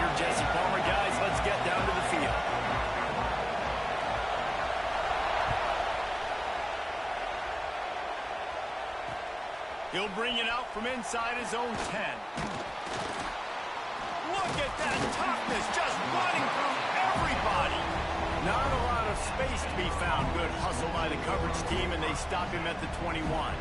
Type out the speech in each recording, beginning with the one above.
here, Jesse Palmer. Guys, let's get down to the field. He'll bring it out from inside his own 10. Look at that toughness, just running through everybody. Not a lot of space to be found. Good hustle by the coverage team, and they stop him at the 21.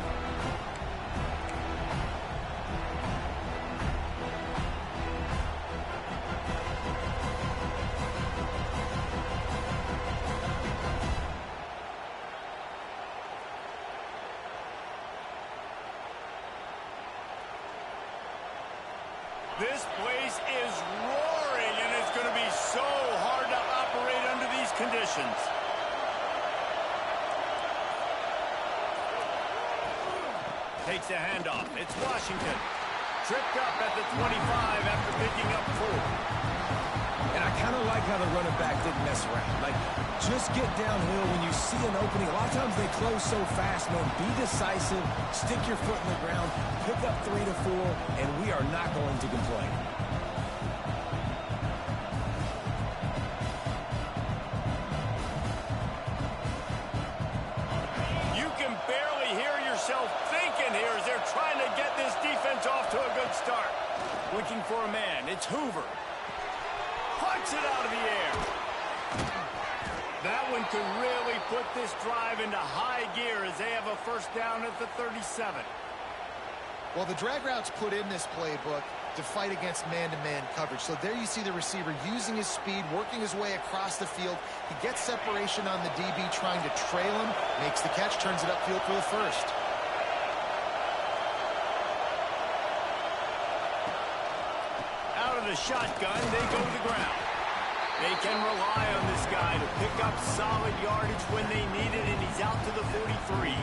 This place is roaring, and it's going to be so hard to operate under these conditions. Takes a handoff. It's Washington. Tripped up at the 25 after picking up 4. And I kind of like how the running back didn't mess around. Like, just get downhill when you see an opening. A lot of times they close so fast, man. Be decisive, stick your foot in the ground, pick up 3 to 4, and we are not going to complain. You can barely hear yourself thinking here as they're trying to get this defense off to a good start. Looking for a man. It's Hoover. Punts it out of the air. That one could really put this drive into high gear as they have a first down at the 37. Well, the drag routes put in this playbook to fight against man-to-man coverage. So there you see the receiver using his speed, working his way across the field. He gets separation on the DB, trying to trail him, makes the catch, turns it upfield for the first. Out of the shotgun, they go to the ground. They can rely on this guy to pick up solid yardage when they need it, and he's out to the 43.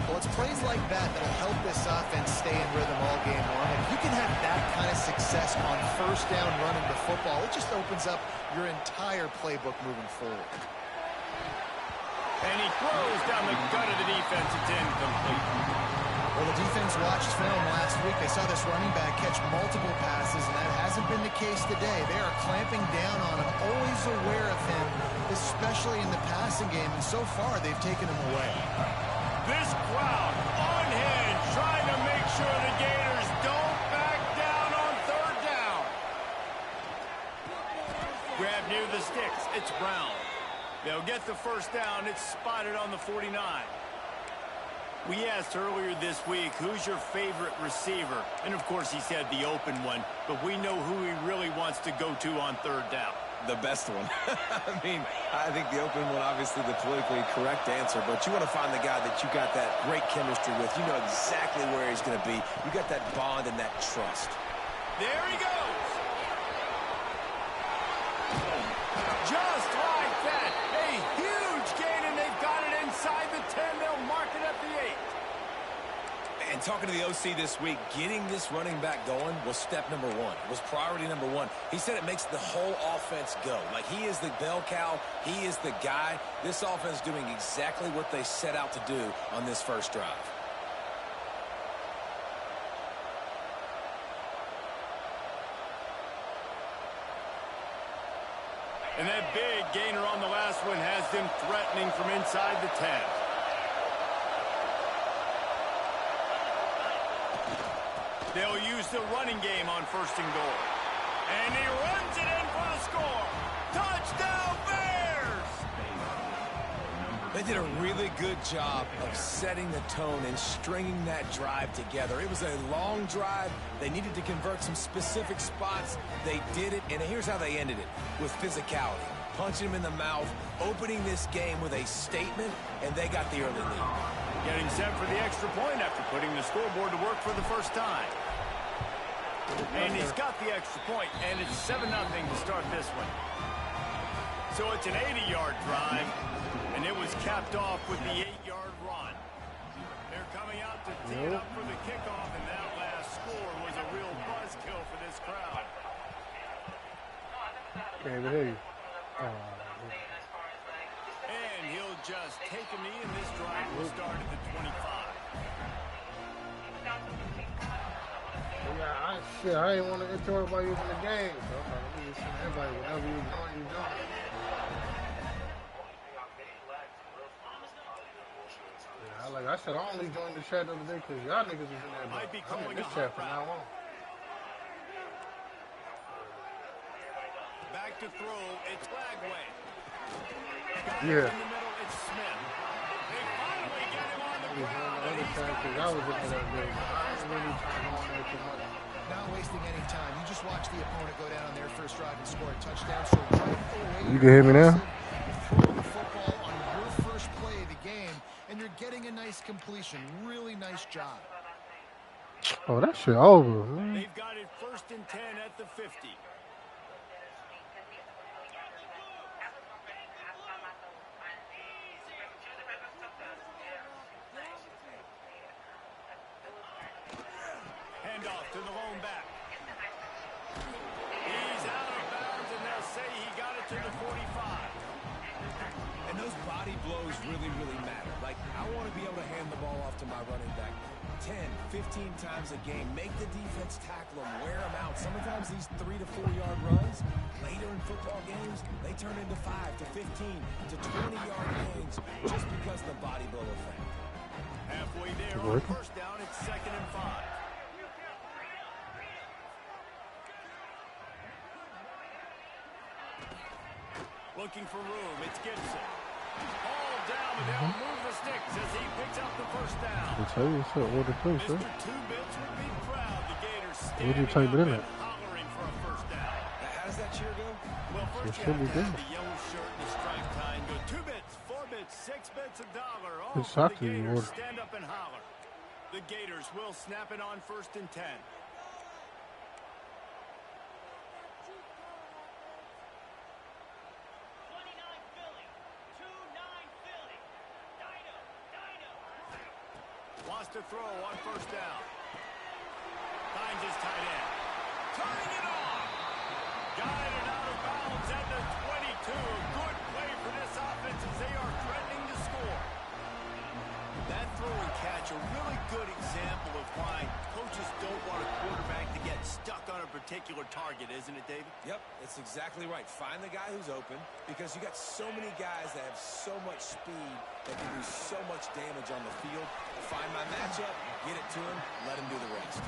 Well, it's plays like that that'll help this offense stay in rhythm all game long. And if you can have that kind of success on first down running the football, it just opens up your entire playbook moving forward. And he throws down the gut of the defense. It's incomplete. Well, the defense watched film last week. They saw this running back catch multiple passes, and that hasn't been the case today. They are clamping down on him, always aware of him, especially in the passing game. And so far, they've taken him away. This crowd unhinged, trying to make sure the Gators don't back down on third down. Grab near the sticks. It's Brown. They'll get the first down. It's spotted on the 49. We asked earlier this week, who's your favorite receiver? And, of course, he said the open one, but we know who he really wants to go to on third down. The best one. I mean, I think the open one, obviously the politically correct answer, but you want to find the guy that you got that great chemistry with. You know exactly where he's going to be. You got that bond and that trust. There he goes. Just like that. A huge gain, and they've got it inside the 10. They'll mark it at the 8. And talking to the OC this week, getting this running back going was step number 1. It was priority number 1. He said it makes the whole offense go. Like, he is the bell cow. He is the guy. This offense doing exactly what they set out to do on this first drive. And that big gainer on the last one has them threatening from inside the 10. They'll use the running game on first and goal. And he runs it in for the score. Touchdown, Bears! They did a really good job of setting the tone and stringing that drive together. It was a long drive. They needed to convert some specific spots. They did it, and here's how they ended it, with physicality. Punching him in the mouth, opening this game with a statement, and they got the early lead. Getting set for the extra point after putting the scoreboard to work for the first time. And he's got the extra point, and it's 7-0 to start this one. So it's an 80-yard drive, and it was capped off with the 8-yard run. They're coming out to tee it up for the kickoff, and that last score was a real buzzkill for this crowd. And he'll just take a knee, and this drive will start at the 25. Yeah, shit, I ain't want to interrupt while you was in the game. So I'm like, let me just send everybody whatever you doing, you doing. Yeah, I said, I only joined the chat the other day because y'all niggas was in there. But I'm in this chat from now on. Back to throw, it's Lagway. Yeah. In the middle, it's Smith. They finally get him on the ground. The other chat because I was in there that day. I ain't really trying to go in there too much. Not wasting any time. You just watch the opponent go down on their first drive and score a touchdown. So right away, you can hear me now? You're throwing the football on your first play of the game, and you're getting a nice completion. Really nice job. Oh, that shit over, man. They've got it 1st and 10 at the 50. Handoff to the lone back. He's out of bounds, and they'll say he got it to the 45. And those body blows really, really matter. Like, I want to be able to hand the ball off to my running back 10, 15 times a game. Make the defense tackle them, wear them out. Sometimes these 3 to 4 yard runs, later in football games, they turn into 5 to 15 to 20 yard gains just because of the body blow effect. Halfway there on 1st down, it's 2nd and 5. Looking for room, it's Gibson. All down, but they'll move the sticks as he picks up the 1st down. I tell you, so what the place, Mr. Two Bits would be proud. The Gators Would you standing type it up in and it? hollering for a 1st down. How does that cheer go? Well, first you should have be to have good. the yellow shirt and the stripe tie and go 2 bits, 4 bits, 6 bits, $1. All It's for the soccer, you Gators would. stand up and holler. The Gators will snap it on 1st and 10. Wants to throw on 1st down. Finds his tight end. Turning it on. Got it out of bounds at the 22. A good play for this offense as they are threatening to score. That throw and catch, a really good example of why coaches don't want a quarterback to get stuck on a particular target, isn't it, David? Yep, that's exactly right. Find the guy who's open because you got so many guys that have so much speed that can do so much damage on the field. Find my matchup, get it to him, let him do the rest.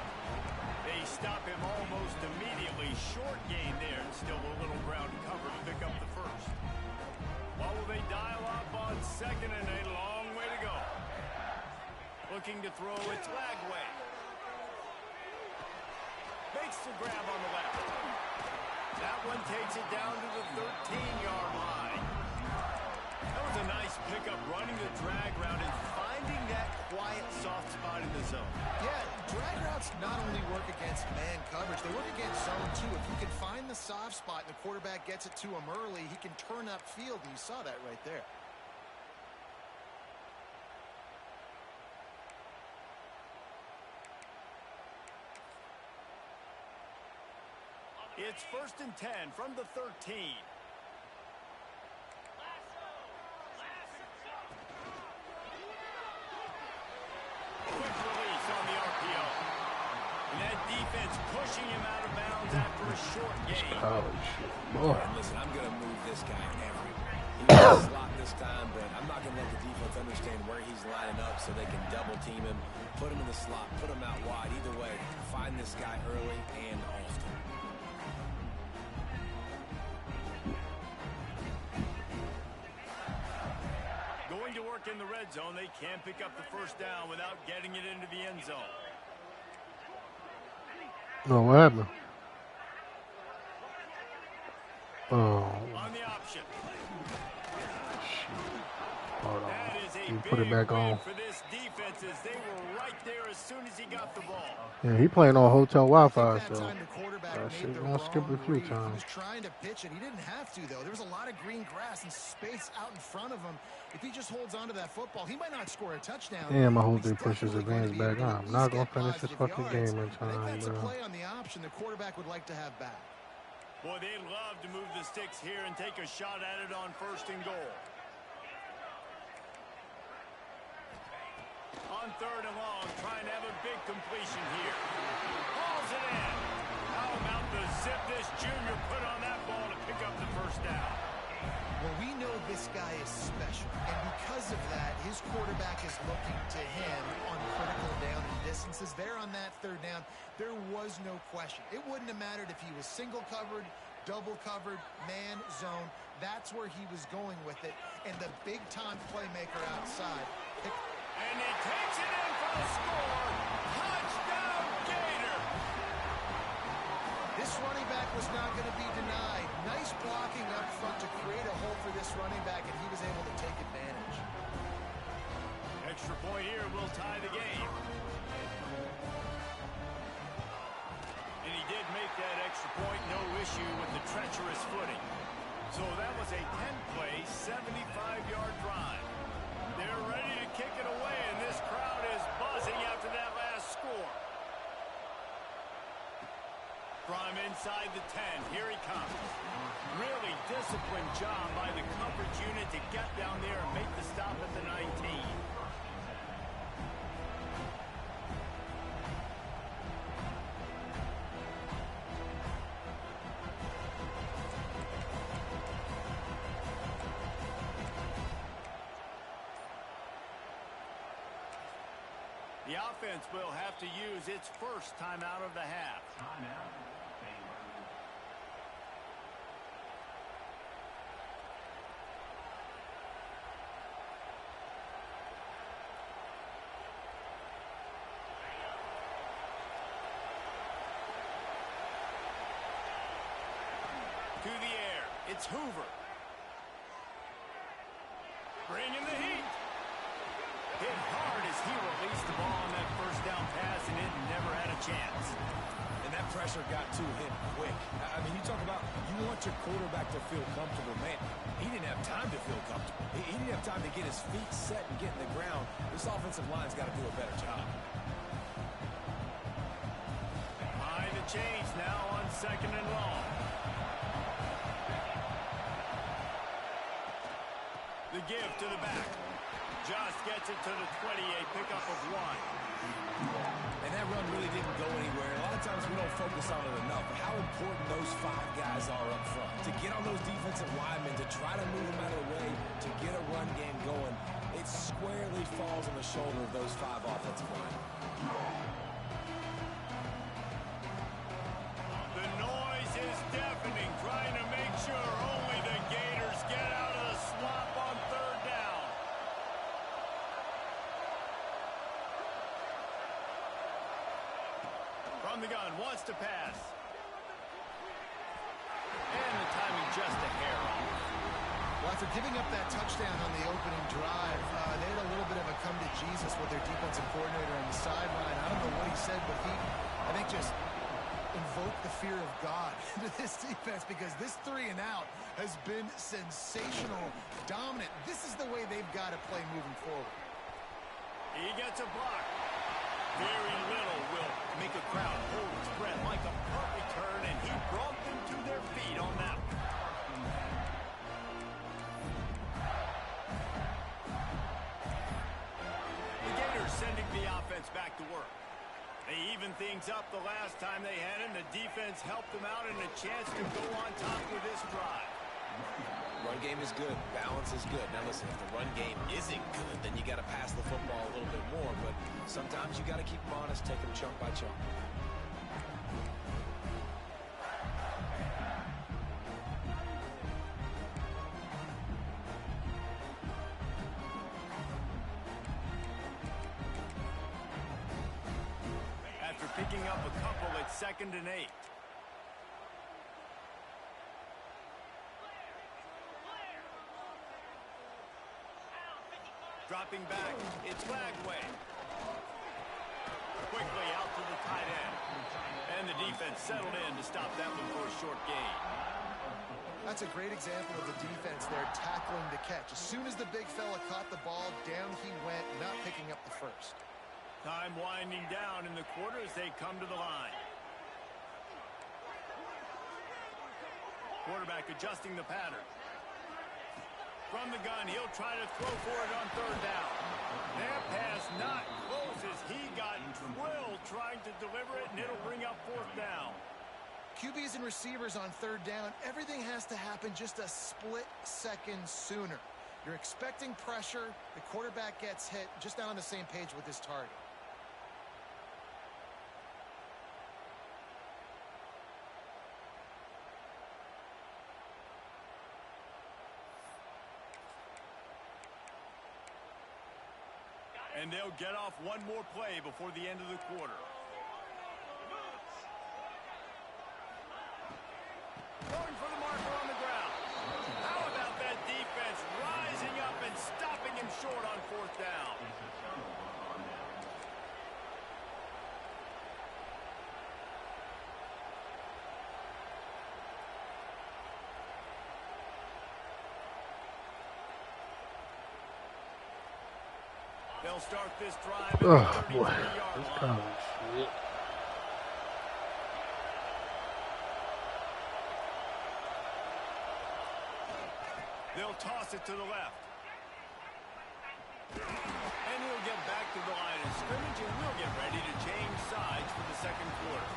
They stop him almost immediately. Short gain there, and still a little ground to cover to pick up the 1st. What will they dial up on 2nd and a long way to go? Looking to throw, it's Lagway. Makes the grab on the left. That one takes it down to the 13-yard line. That was a nice pickup, running the drag route and finding that quiet, soft spot in the zone. Yeah, drag routes not only work against man coverage, they work against zone too. If you can find the soft spot and the quarterback gets it to him early, he can turn upfield, and you saw that right there. It's 1st and 10 from the 13. Quick release on the RPO. And that defense pushing him out of bounds after a short gain. College shit. Boy. And listen, I'm going to move this guy everywhere. He was a slot this time, but I'm not going to let the defense understand where he's lining up so they can double team him, put him in the slot, put him out wide. Either way, find this guy early and often. Going to work in the red zone, they can't pick up the 1st down without getting it into the end zone. No, what happened? Oh, On the option. hold on. That is a You put it back big on. win for this defense as they were right there as soon as he got the ball. Yeah, he playing on hotel Wi-Fi, That so time the quarterback that made shit the gonna skip wrong a few read. He times. was trying to pitch it. He didn't have to, though. There was a lot of green grass and space out in front of him. If he just holds on to that football, he might not score a touchdown. Damn, I hope He's they push his definitely going to advance be able back to on. at I'm least not gonna get finish this positive fucking yards. game in I think time, that's a bro. play on the option the quarterback would like to have back. Boy, they'd love to move the sticks here and take a shot at it on 1st and goal. On 3rd and long, trying to have a big completion here. Hauls it in. first down. Well, we know this guy is special, and because of that, his quarterback is looking to him on critical down and distances. There on that third down, there was no question. It wouldn't have mattered if he was single covered, double covered, man, zone. That's where he was going with it, and the big-time playmaker outside. And he takes it in for the score. Touchdown, Gator! This running back was not going to be denied. Nice blocking up front to create a hole for this running back, and he was able to take advantage. Extra point here will tie the game. And he did make that extra point, no issue with the treacherous footing. So that was a 10-play, 75-yard drive. They're ready to kick it away, and this crowd is buzzing after that last score. From inside the 10, here he comes. Really disciplined job by the coverage unit to get down there and make the stop at the 19. The offense will have to use its first timeout of the half. To the air, it's Hoover. Bringing the heat. Hit hard as he released the ball on that first down pass, and it never had a chance. And that pressure got to him quick. I mean, you talk about you want your quarterback to feel comfortable. Man, he didn't have time to feel comfortable. He didn't have time to get his feet set and get in the ground. This offensive line's got to do a better job. Behind the chains now on 2nd and long. The give to the back. Just gets it to the 28, pickup of 1. And that run really didn't go anywhere. A lot of times we don't focus on it enough, but how important those 5 guys are up front. To get on those defensive linemen, to try to move them out of the way, to get a run game going, it squarely falls on the shoulder of those 5 offensive linemen. The noise is deafening, trying to make sure only the Gators get out of the swamp on 3rd down. From the gun, wants to pass. And the timing just a hair off. Well, after giving up that touchdown on the opening drive, they had a little bit of a come to Jesus with their defensive coordinator on the sideline. I don't know what he said, but he, I think, just invoked the fear of God into this defense, because this 3 and out has been sensational, dominant. This is the way they've got to play moving forward. He gets a block. Very little will make a crowd hold its breath like a punt return, and he brought them to their feet on that one. The Gators sending the offense back to work. They evened things up the last time they had him. The defense helped them out, and a chance to go on top with this drive. Run game is good. Balance is good. Now listen, if the run game isn't good, then you got to pass the football a little bit more. But sometimes you got to keep them honest, take them chunk by chunk. After picking up a couple at 2nd and 8. Dropping back, it's Lagway. Quickly out to the tight end. And the defense settled in to stop that one for a short gain. That's a great example of the defense there tackling the catch. As soon as the big fella caught the ball, down he went, not picking up the first. Time winding down in the quarter as they come to the line. Quarterback adjusting the pattern. From the gun, he'll try to throw for it on 3rd down. That pass not close as he got drilled trying to deliver it, and it'll bring up 4th down. QBs and receivers on third down, everything has to happen just a split second sooner. You're expecting pressure. The quarterback gets hit, just not on the same page with his target. And they'll get off one more play before the end of the quarter. Going for the marker on the ground. How about that defense rising up and stopping him short on fourth down? They'll start this drive at the 33-yard line. Shit. They'll toss it to the left. And he'll get back to the line of scrimmage, and we'll get ready to change sides for the second quarter.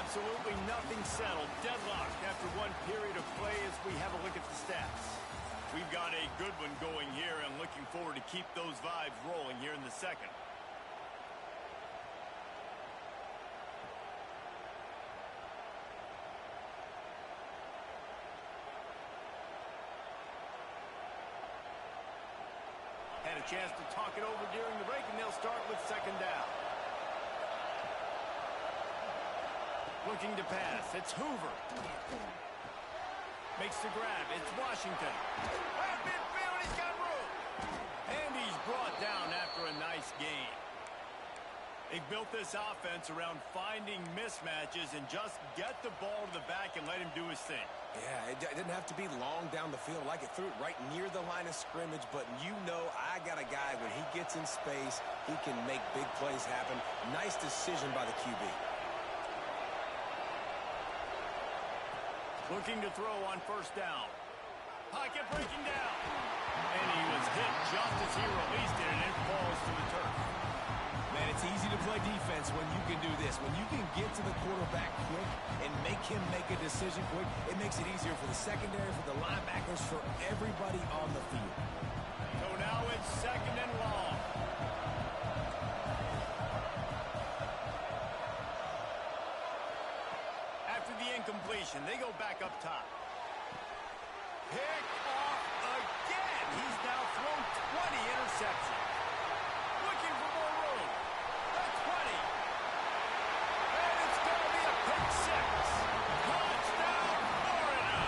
Absolutely nothing settled. Deadlocked after one period of play as we have a look at the stats. We've got a good one going here and looking forward to keep those vibes rolling here in the second. Had a chance to talk it over during the break, and they'll start with second down. Looking to pass. It's Hoover. Makes the grab. It's Washington. At midfield, he's got room. And he's brought down after a nice gain. They built this offense around finding mismatches and just get the ball to the back and let him do his thing. Yeah, it didn't have to be long down the field. Like it threw it right near the line of scrimmage, but you know I got a guy when he gets in space, he can make big plays happen. Nice decision by the QB. Looking to throw on first down. Pocket breaking down. And he was hit just as he released it, and it falls to the turf. Man, it's easy to play defense when you can do this. When you can get to the quarterback quick and make him make a decision quick, it makes it easier for the secondary, for the linebackers, for everybody on the field. So now it's second and long. After the incompletion, they go back up top. Picked off again. He's now thrown 20 interceptions. Looking for more room. The 20. And it's going to be a pick six. Touchdown, Florida.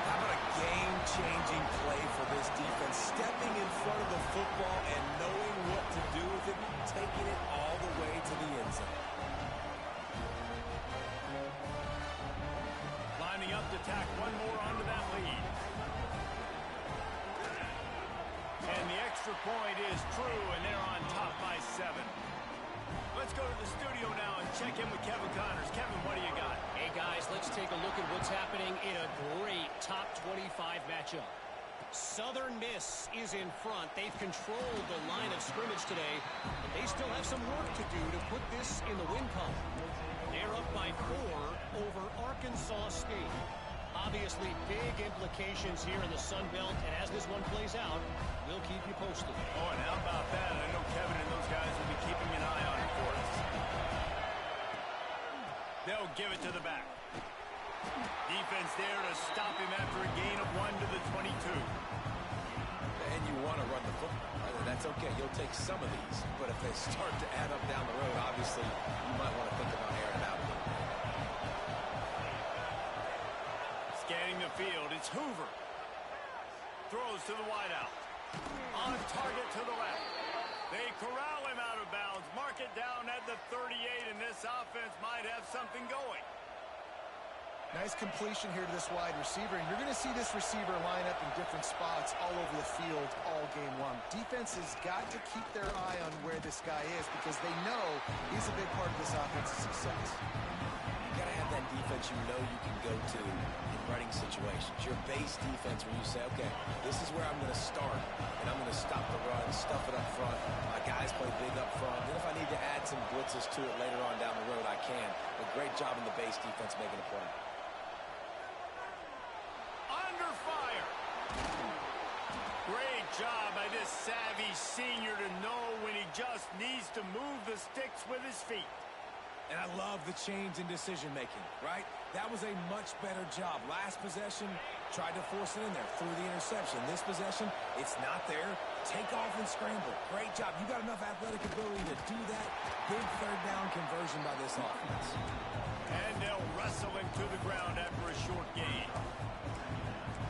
How about a game-changing play for this defense? Stepping in front of the football and knowing what to do with it, taking it all the way to the end zone. Lining up to tack one more onto that lead. And the extra point is true, and they're on top by 7. Let's go to the studio now and check in with Kevin Connors. Kevin, what do you got? Hey, guys, let's take a look at what's happening in a great top 25 matchup. Southern Miss is in front. They've controlled the line of scrimmage today, but they still have some work to do to put this in the win column. They're up by 4 over Arkansas State. Obviously, big implications here in the Sun Belt, and as this one plays out, we'll keep you posted. Oh, and how about that? I know Kevin and those guys will be keeping an eye on it for us. They'll give it to the back. Defense there to stop him after a gain of 1 to the 22. And you want to run the football. That's okay. You'll take some of these. But if they start to add up down the road, obviously, you might want to think about airing it out a little bit. Scanning the field, it's Hoover. Throws to the wideout. On target to the left. They corral him out of bounds. Mark it down at the 38, and this offense might have something going. Nice completion here to this wide receiver, and you're going to see this receiver line up in different spots all over the field all game long. Defense has got to keep their eye on where this guy is because they know he's a big part of this offense's success. You got to have that defense you know you can go to in running situations. Your base defense where you say, okay, this is where I'm going to start, and I'm going to stop the run, stuff it up front. My guys play big up front. Then if I need to add add some blitzes to it later on down the road, I can. But great job in the base defense making a play. Under fire. Great job by this savvy senior to know when he just needs to move the sticks with his feet. And I love the change in decision-making, right? That was a much better job. Last possession, tried to force it in there, threw the interception. This possession, it's not there. Take off and scramble. Great job. You got enough athletic ability to do that. Big third down conversion by this offense. And they'll wrestle him to the ground after a short gain.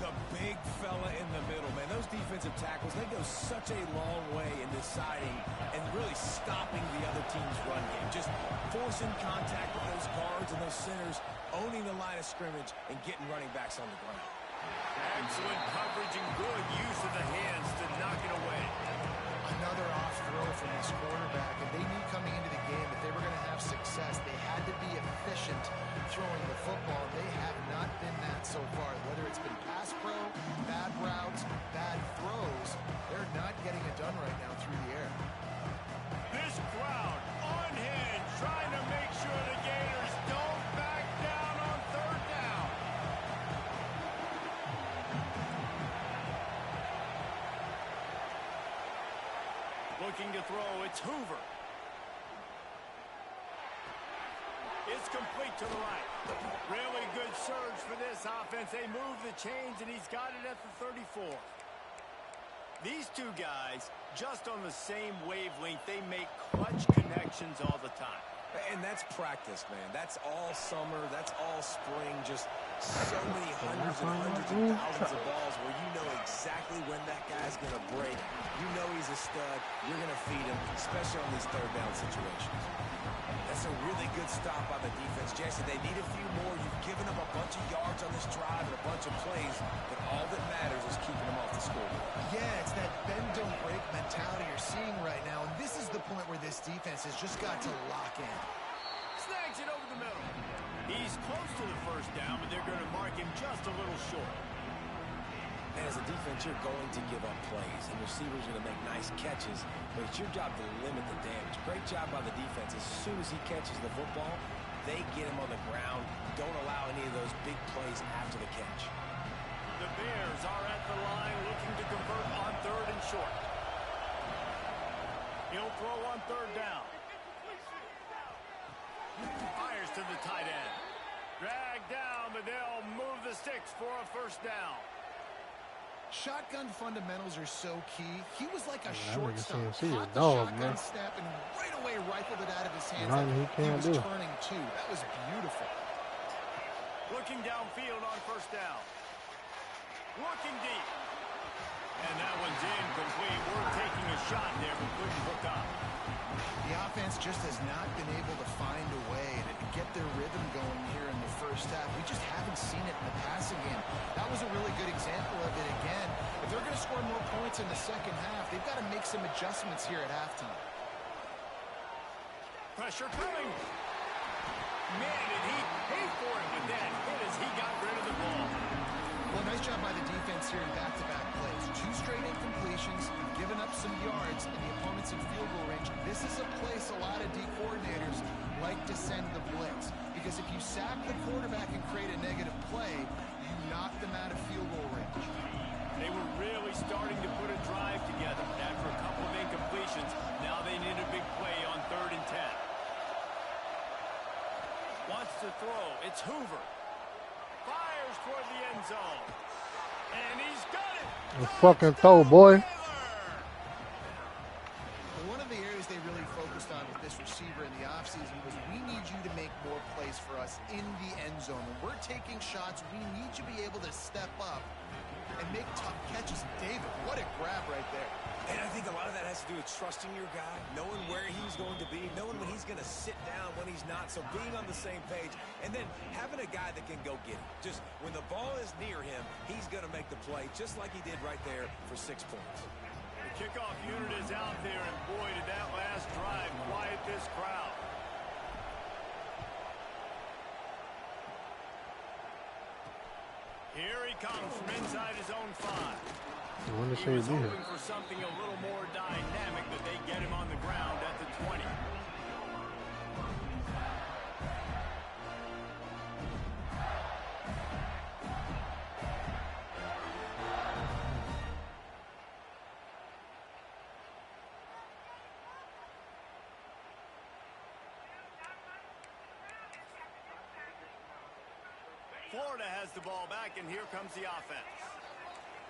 The big fella in the middle, man. Those defensive tackles, they go such a long way in deciding and really stopping the other team's run game. Just forcing contact with those guards and those centers, owning the line of scrimmage, and getting running backs on the ground. Excellent coverage and good use of the hands to knock it away. Another off throw from this quarterback, and they knew coming into the game that they were going to have success. They had to be efficient throwing the football. They have not been that so far. Whether it's been pass pro, bad routes, bad throws, they're not getting it done right now through the air. This crowd unhinged, trying to make sure the Gators don't back down on third down. Looking to throw, it's Hoover. It's complete to the right. Really good surge for this offense. They move the chains, and he's got it at the 34. These two guys, just on the same wavelength, they make clutch connections all the time. And that's practice, man. That's all summer. That's all spring. Just so many hundreds and thousands of balls where you know exactly when that guy's going to break. You know he's a stud. You're going to feed him, especially on these third down situations. That's a really good stop by the defense. Jason, they need a few more. You've given up a bunch of yards on this drive and a bunch of plays, but all that matters is keeping them off the scoreboard. Yeah, it's that bend, don't break mentality you're seeing right now, and this is the point where this defense has just got to lock in. Snags it over the middle. He's close to the first down, but they're going to mark him just a little short. And as a defense, you're going to give up plays, and receivers are going to make nice catches, but it's your job to limit the damage. Great job by the defense. As soon as he catches the football, they get him on the ground. Don't allow any of those big plays after the catch. The Bears are at the line looking to convert on third and short. He'll throw on third down. Fires to the tight end. Drag down, but they'll move the sticks for a first down. Shotgun fundamentals are so key. He was like a shortstop. Caught the shotgun snap and right away rifled it out of his hands. He was turning two. That was beautiful. Looking downfield on first down. Looking deep. And that one's incomplete. We're taking a shot there, but couldn't hook up. The offense just has not been able to find a way to get their rhythm going here in the first half. We just haven't seen it in the passing game. That was a really good example of it again. If they're going to score more points in the second half, they've got to make some adjustments here at halftime. Pressure coming. Man, did he pay for it with that hit as he got rid of the ball. Well, nice job by the defense here in back-to-back plays. 2 straight incompletions, giving up some yards, and the opponent's in field goal range. This is a place a lot of D coordinators like to send the blitz, because if you sack the quarterback and create a negative play, you knock them out of field goal range. They were really starting to put a drive together. After a couple of incompletions, now they need a big play on 3rd and 10. Wants to throw. It's Hoover. Fires toward the end zone. And he's got it. Fucking throw, boy. One of the areas they really focused on with this receiver in the offseason was we need you to make more plays for us in the end zone. When we're taking shots, we need you to be able to step up and make tough catches. David, what a grab right there. And I think a lot of that has to do with trusting your guy, knowing where he's going to be, knowing when he's going to sit down, when he's not. So being on the same page, and then having a guy that can go get it. Just when the ball is near him, he's going to make the play, just like he did right there for 6 points. The kickoff unit is out there, and boy, did that last drive quiet this crowd. Here he comes from inside his own 5. I want to He say was hoping for something a little more dynamic, but they get him on the ground at the 20. Florida has the ball back, and here comes the offense.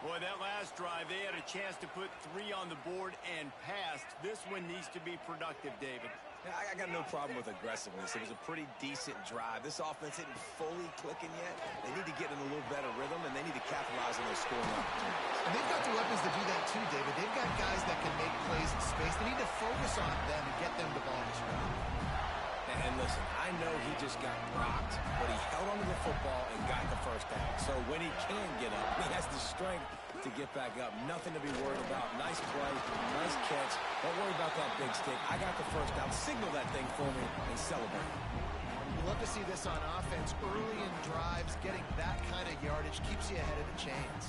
Boy, that last drive, they had a chance to put 3 on the board and passed. This one needs to be productive, David. Yeah, I got no problem with aggressiveness. It was a pretty decent drive. This offense isn't fully clicking yet. They need to get in a little better rhythm, and they need to capitalize on those scoring opportunities. And they've got the weapons to do that too, David. They've got guys that can make plays in space. They need to focus on them and get them the ball this round. And listen, I know he just got rocked, but he held onto the football and got the first down. So when he can get up, he has the strength to get back up. Nothing to be worried about. Nice play, nice catch. Don't worry about that big stick. I got the first down. Signal that thing for me and celebrate. You love to see this on offense. Early in drives, getting that kind of yardage keeps you ahead of the chains.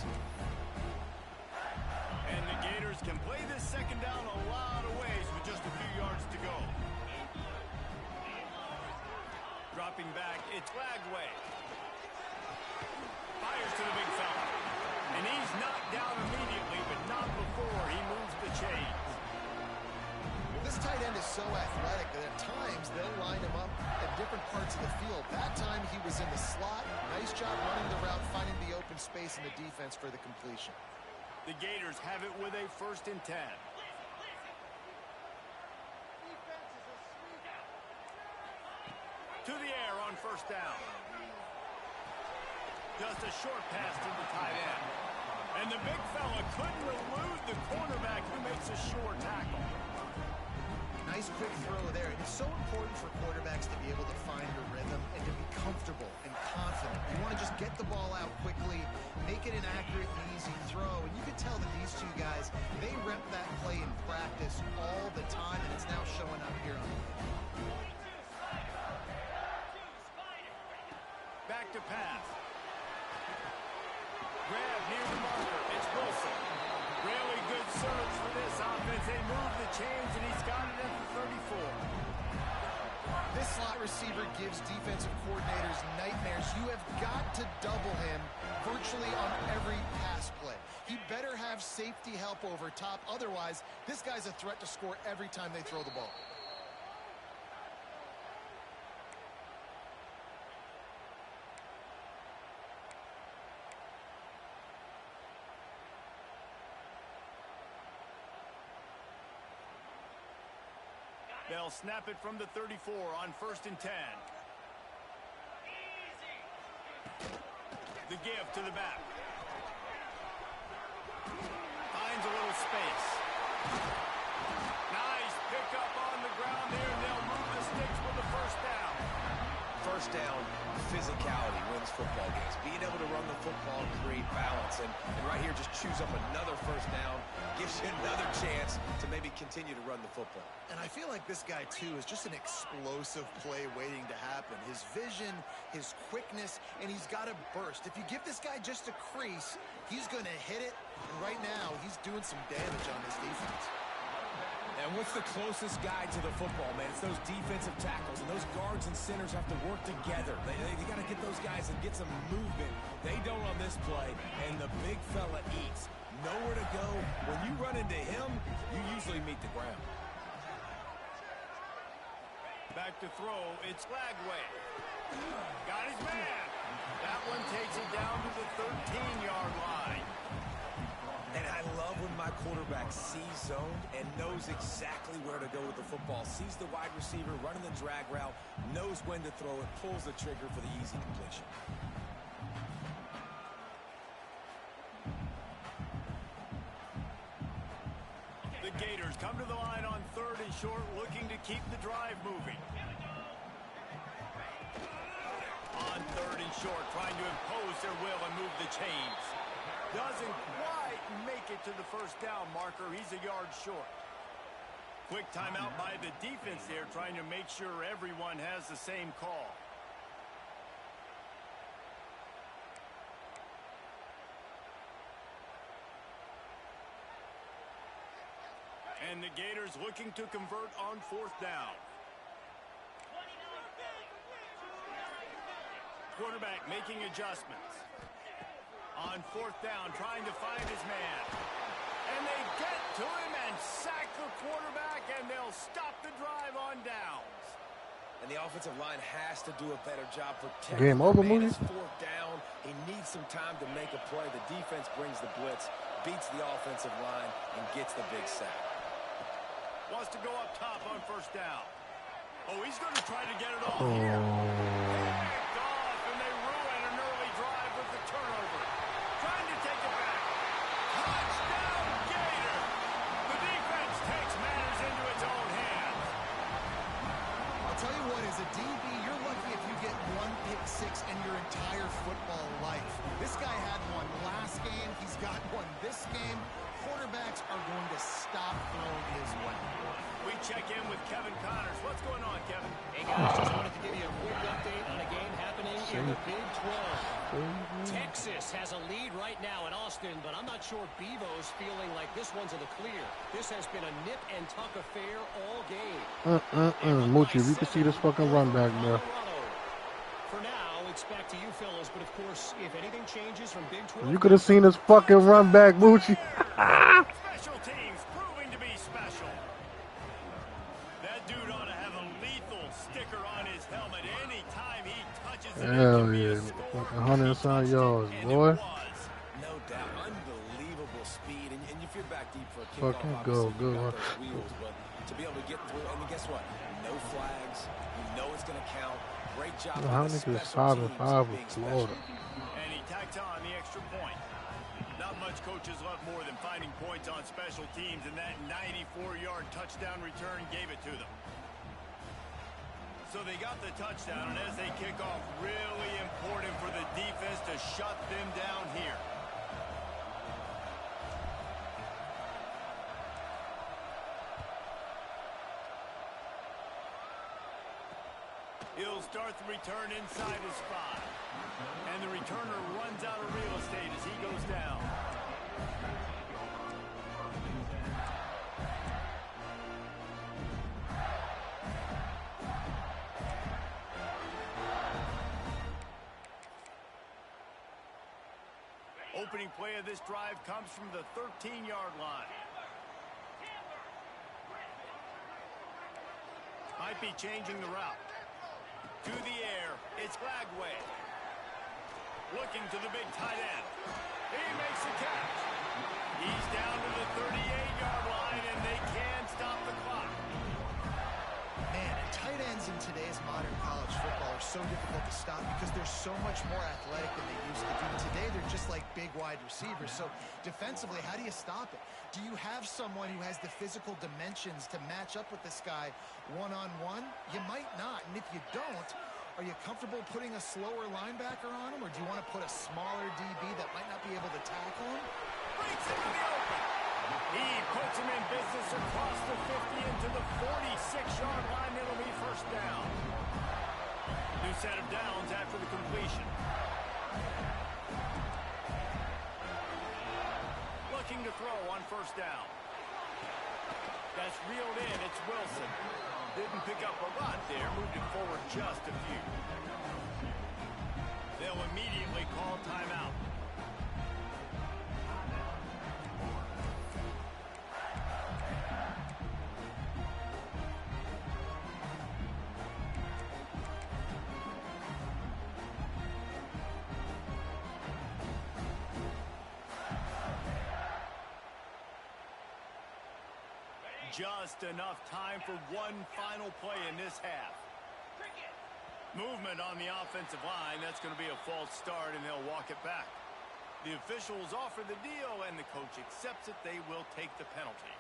And the Gators can play this second down a lot of ways with just a few yards to go. Dropping back, it's Lagway. Fires to the big fella. And he's knocked down immediately, but not before he moves the chains. This tight end is so athletic that at times they'll line him up at different parts of the field. That time he was in the slot. Nice job running the route, finding the open space in the defense for the completion. The Gators have it with a 1st and 10. To the air on 1st down. Just a short pass to the tight end. And the big fella couldn't elude the cornerback who makes a sure tackle. Nice quick throw there. It's so important for quarterbacks to be able to find a rhythm and to be comfortable and confident. You want to just get the ball out quickly, make it an accurate and easy throw. And you can tell that these two guys, they rep that play in practice all the time, and it's now showing up here on the field. Back to pass. Grab near the marker. It's Wilson. Really good surge for this offense. They move the chains, and he's got it at the 34. This slot receiver gives defensive coordinators nightmares. You have got to double him virtually on every pass play. He better have safety help over top. Otherwise, this guy's a threat to score every time they throw the ball. They'll snap it from the 34 on 1st and 10. The give to the back. Finds a little space. Nice pickup on the ground there, and they'll move the sticks for the 1st down. 1st down, physicality wins football games. Being able to run the football and create balance. And right here, just choose up another 1st down. Gives you another chance to maybe continue to run the football. And I feel like this guy, too, is just an explosive play waiting to happen. His vision, his quickness, and he's got a burst. If you give this guy just a crease, he's going to hit it. And right now, he's doing some damage on this defense. And what's the closest guy to the football, man? It's those defensive tackles, and those guards and centers have to work together. They got to get those guys and get some movement. They don't on this play, and the big fella eats. Nowhere to go. When you run into him, you usually meet the ground. Back to throw, it's Lagway. Got his man. That one takes it down to the 13-yard line. And I love when my quarterback sees zoned and knows exactly where to go with the football. Sees the wide receiver running the drag route, knows when to throw it, pulls the trigger for the easy completion. The Gators come to the line on 3rd and short, looking to keep the drive moving. On 3rd and short, trying to impose their will and move the chains. Doesn't quite make it to the 1st down marker. He's a yard short. Quick timeout by the defense there, trying to make sure everyone has the same call. And the Gators looking to convert on 4th down. Quarterback making adjustments. On 4th down, trying to find his man. And they get to him and sack the quarterback, and they'll stop the drive on downs. And the offensive line has to do a better job protecting. Game over, man. Moody. It's fourth down. He needs some time to make a play. The defense brings the blitz, beats the offensive line, and gets the big sack. Wants to go up top on first down. Oh, he's going to try to get it all here. Picked off, and they ruin an early drive with the turnover. Trying to take it back. Touchdown, Gator. The defense takes matters into its own hands. I'll tell you what, as a DB, you're lucky if you get one pick six in your entire football life. This guy had one last game. He's got one this game. Quarterbacks are going to stop throwing his way. We check in with Kevin Connors. What's going on, Kevin? Hey, guys, just wanted to give you a quick update on a game happening in the Big 12. Texas has a lead right now in Austin, but I'm not sure Bevo's feeling like this one's in the clear. This has been a nip-and-tuck affair all game. Moochie, you can see this fucking run back, bro. For now, it's back to you fellas, but of course, if anything changes from Big 12... You could have seen this fucking run back, Moochie. Special teams proving to be special. That dude ought to have a lethal sticker on his helmet anytime he touches it. Hell yeah. Fucking 100-some yards, boy. No doubt. Unbelievable speed. And if you're back deep for a kickoff, Fucking obviously go. you've got those wheels, but to be able to get through, and guess what? No flags. You know it's going to count. Great job. How many is 5-5 with Florida? And he tacked on the extra point. Not much coaches love more than finding points on special teams, and that 94-yard touchdown return gave it to them. So they got the touchdown, and as they kick off, really important for the defense to shut them down here. He'll start the return inside his 5. And the returner runs out of real estate as he goes down. Opening play of this drive comes from the 13-yard line. Might be changing the route. To the air, it's Flagway. Looking to the big tight end. He makes the catch. He's down to the 38-yard line, and they can stop the clock. Man, and tight ends in today's modern college football are so difficult to stop because they're so much more athletic than they used to be. Today, they're just like big wide receivers. So defensively, how do you stop it? Do you have someone who has the physical dimensions to match up with this guy one-on-one? You might not. And if you don't, are you comfortable putting a slower linebacker on him, or do you want to put a smaller DB that might not be able to tackle him? Breaks into the open. He puts him in business across the 50 into the 46-yard line. It'll be first down. New set of downs after the completion. Looking to throw on first down. That's reeled in. It's Wilson. Didn't pick up a lot there. Moved it forward just a few. They'll immediately call timeout. Just enough time for one final play in this half. Movement on the offensive line. That's going to be a false start, and they'll walk it back. The officials offer the deal, and the coach accepts it. They will take the penalty.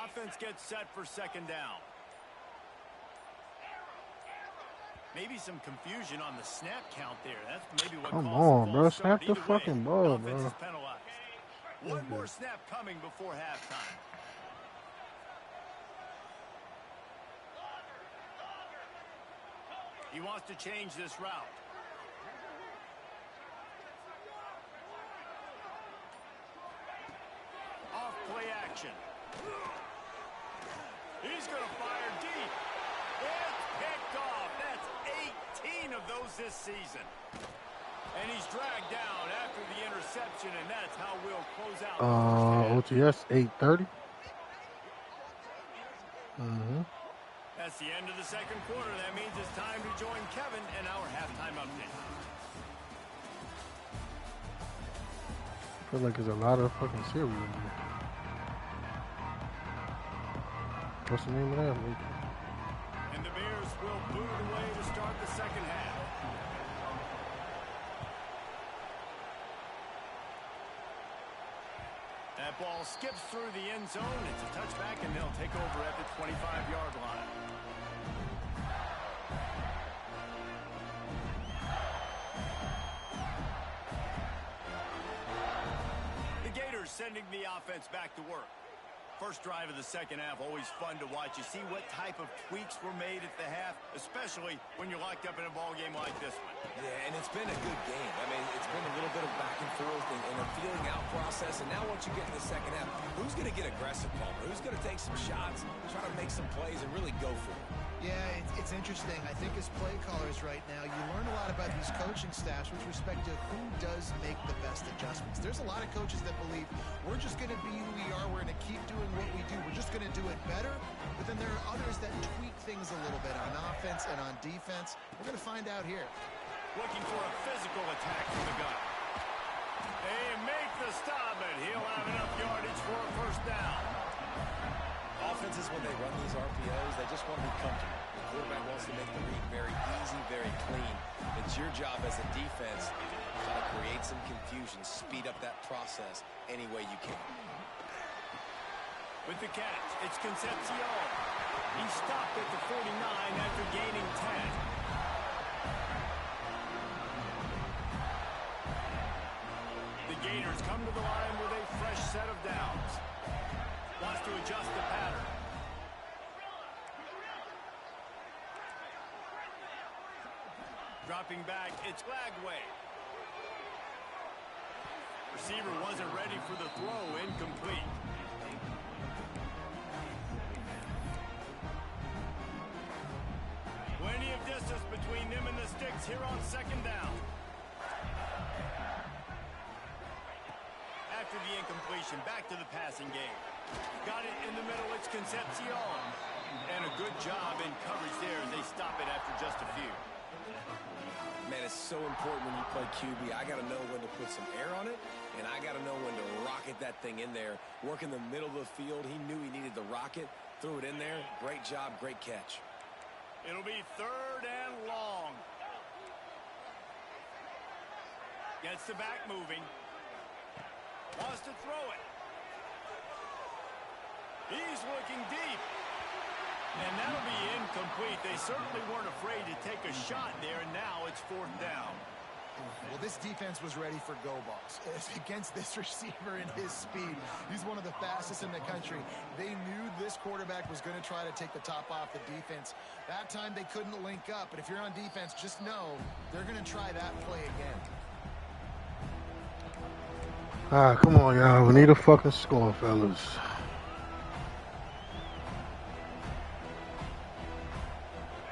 Offense gets set for second down. Maybe some confusion on the snap count there. That's maybe what Come caused on, the bro. false start. Snap the Either fucking way, ball, offense bro. is penalized. One more snap coming before halftime. He wants to change this route. Off play action. He's going to fire deep. It's picked off. That's 18 of those this season. And he's dragged down after the interception, and that's how we'll close out. OTS 8:30. That's the end of the second quarter. That means it's time to join Kevin in our halftime update. I feel like there's a lot of fucking cereal in here. What's the name of that? And the Bears will boot it away to start the second half. That ball skips through the end zone. It's a touchback, and they'll take over at the 25-yard line. The Gators sending the offense back to work. First drive of the second half, always fun to watch. You see what type of tweaks were made at the half, especially when you're locked up in a ball game like this one. Yeah, and it's been a good game. I mean, it's been a little bit of back and forth and a feeling out process. And now once you get in the second half, who's going to get aggressive, Palmer? Who's going to take some shots, try to make some plays, and really go for it? Yeah, it's interesting. I think as play callers right now, you learn a lot about these coaching staffs with respect to who does make the best adjustments. There's a lot of coaches that believe we're just going to be who we are. We're going to keep doing what we do. We're just going to do it better. But then there are others that tweak things a little bit on offense and on defense. We're going to find out here. Looking for a physical attack from the gun. They make the stop, and he'll have enough yardage for a first down. Offenses, when they run these RPOs, they just want to be comfortable. The quarterback wants to make the read very easy, very clean. It's your job as a defense to try to create some confusion, speed up that process any way you can. With the catch, it's Concepcion. He stopped at the 49 after gaining 10. The Gators come to the line with a fresh set of downs. Wants to adjust the pattern. Dropping back, it's Lagway. Receiver wasn't ready for the throw, incomplete. Plenty of distance between them and the sticks here on second down. After the incompletion, back to the passing game. Got it in the middle, it's Concepcion. And a good job in coverage there as they stop it after just a few. Man, it's so important when you play QB. I got to know when to put some air on it, and I got to know when to rocket that thing in there. Work in the middle of the field. He knew he needed the rocket, threw it in there. Great job, great catch. It'll be third and long. Gets the back moving. Wants to throw it. He's looking deep. And that'll be incomplete. They certainly weren't afraid to take a shot there, and now it's fourth down. Well, this defense was ready for go balls. It's against this receiver and his speed. He's one of the fastest in the country. They knew this quarterback was going to try to take the top off the defense. That time they couldn't link up, but if you're on defense, just know they're going to try that play again. All right, come on, y'all. We need a fucking score, fellas.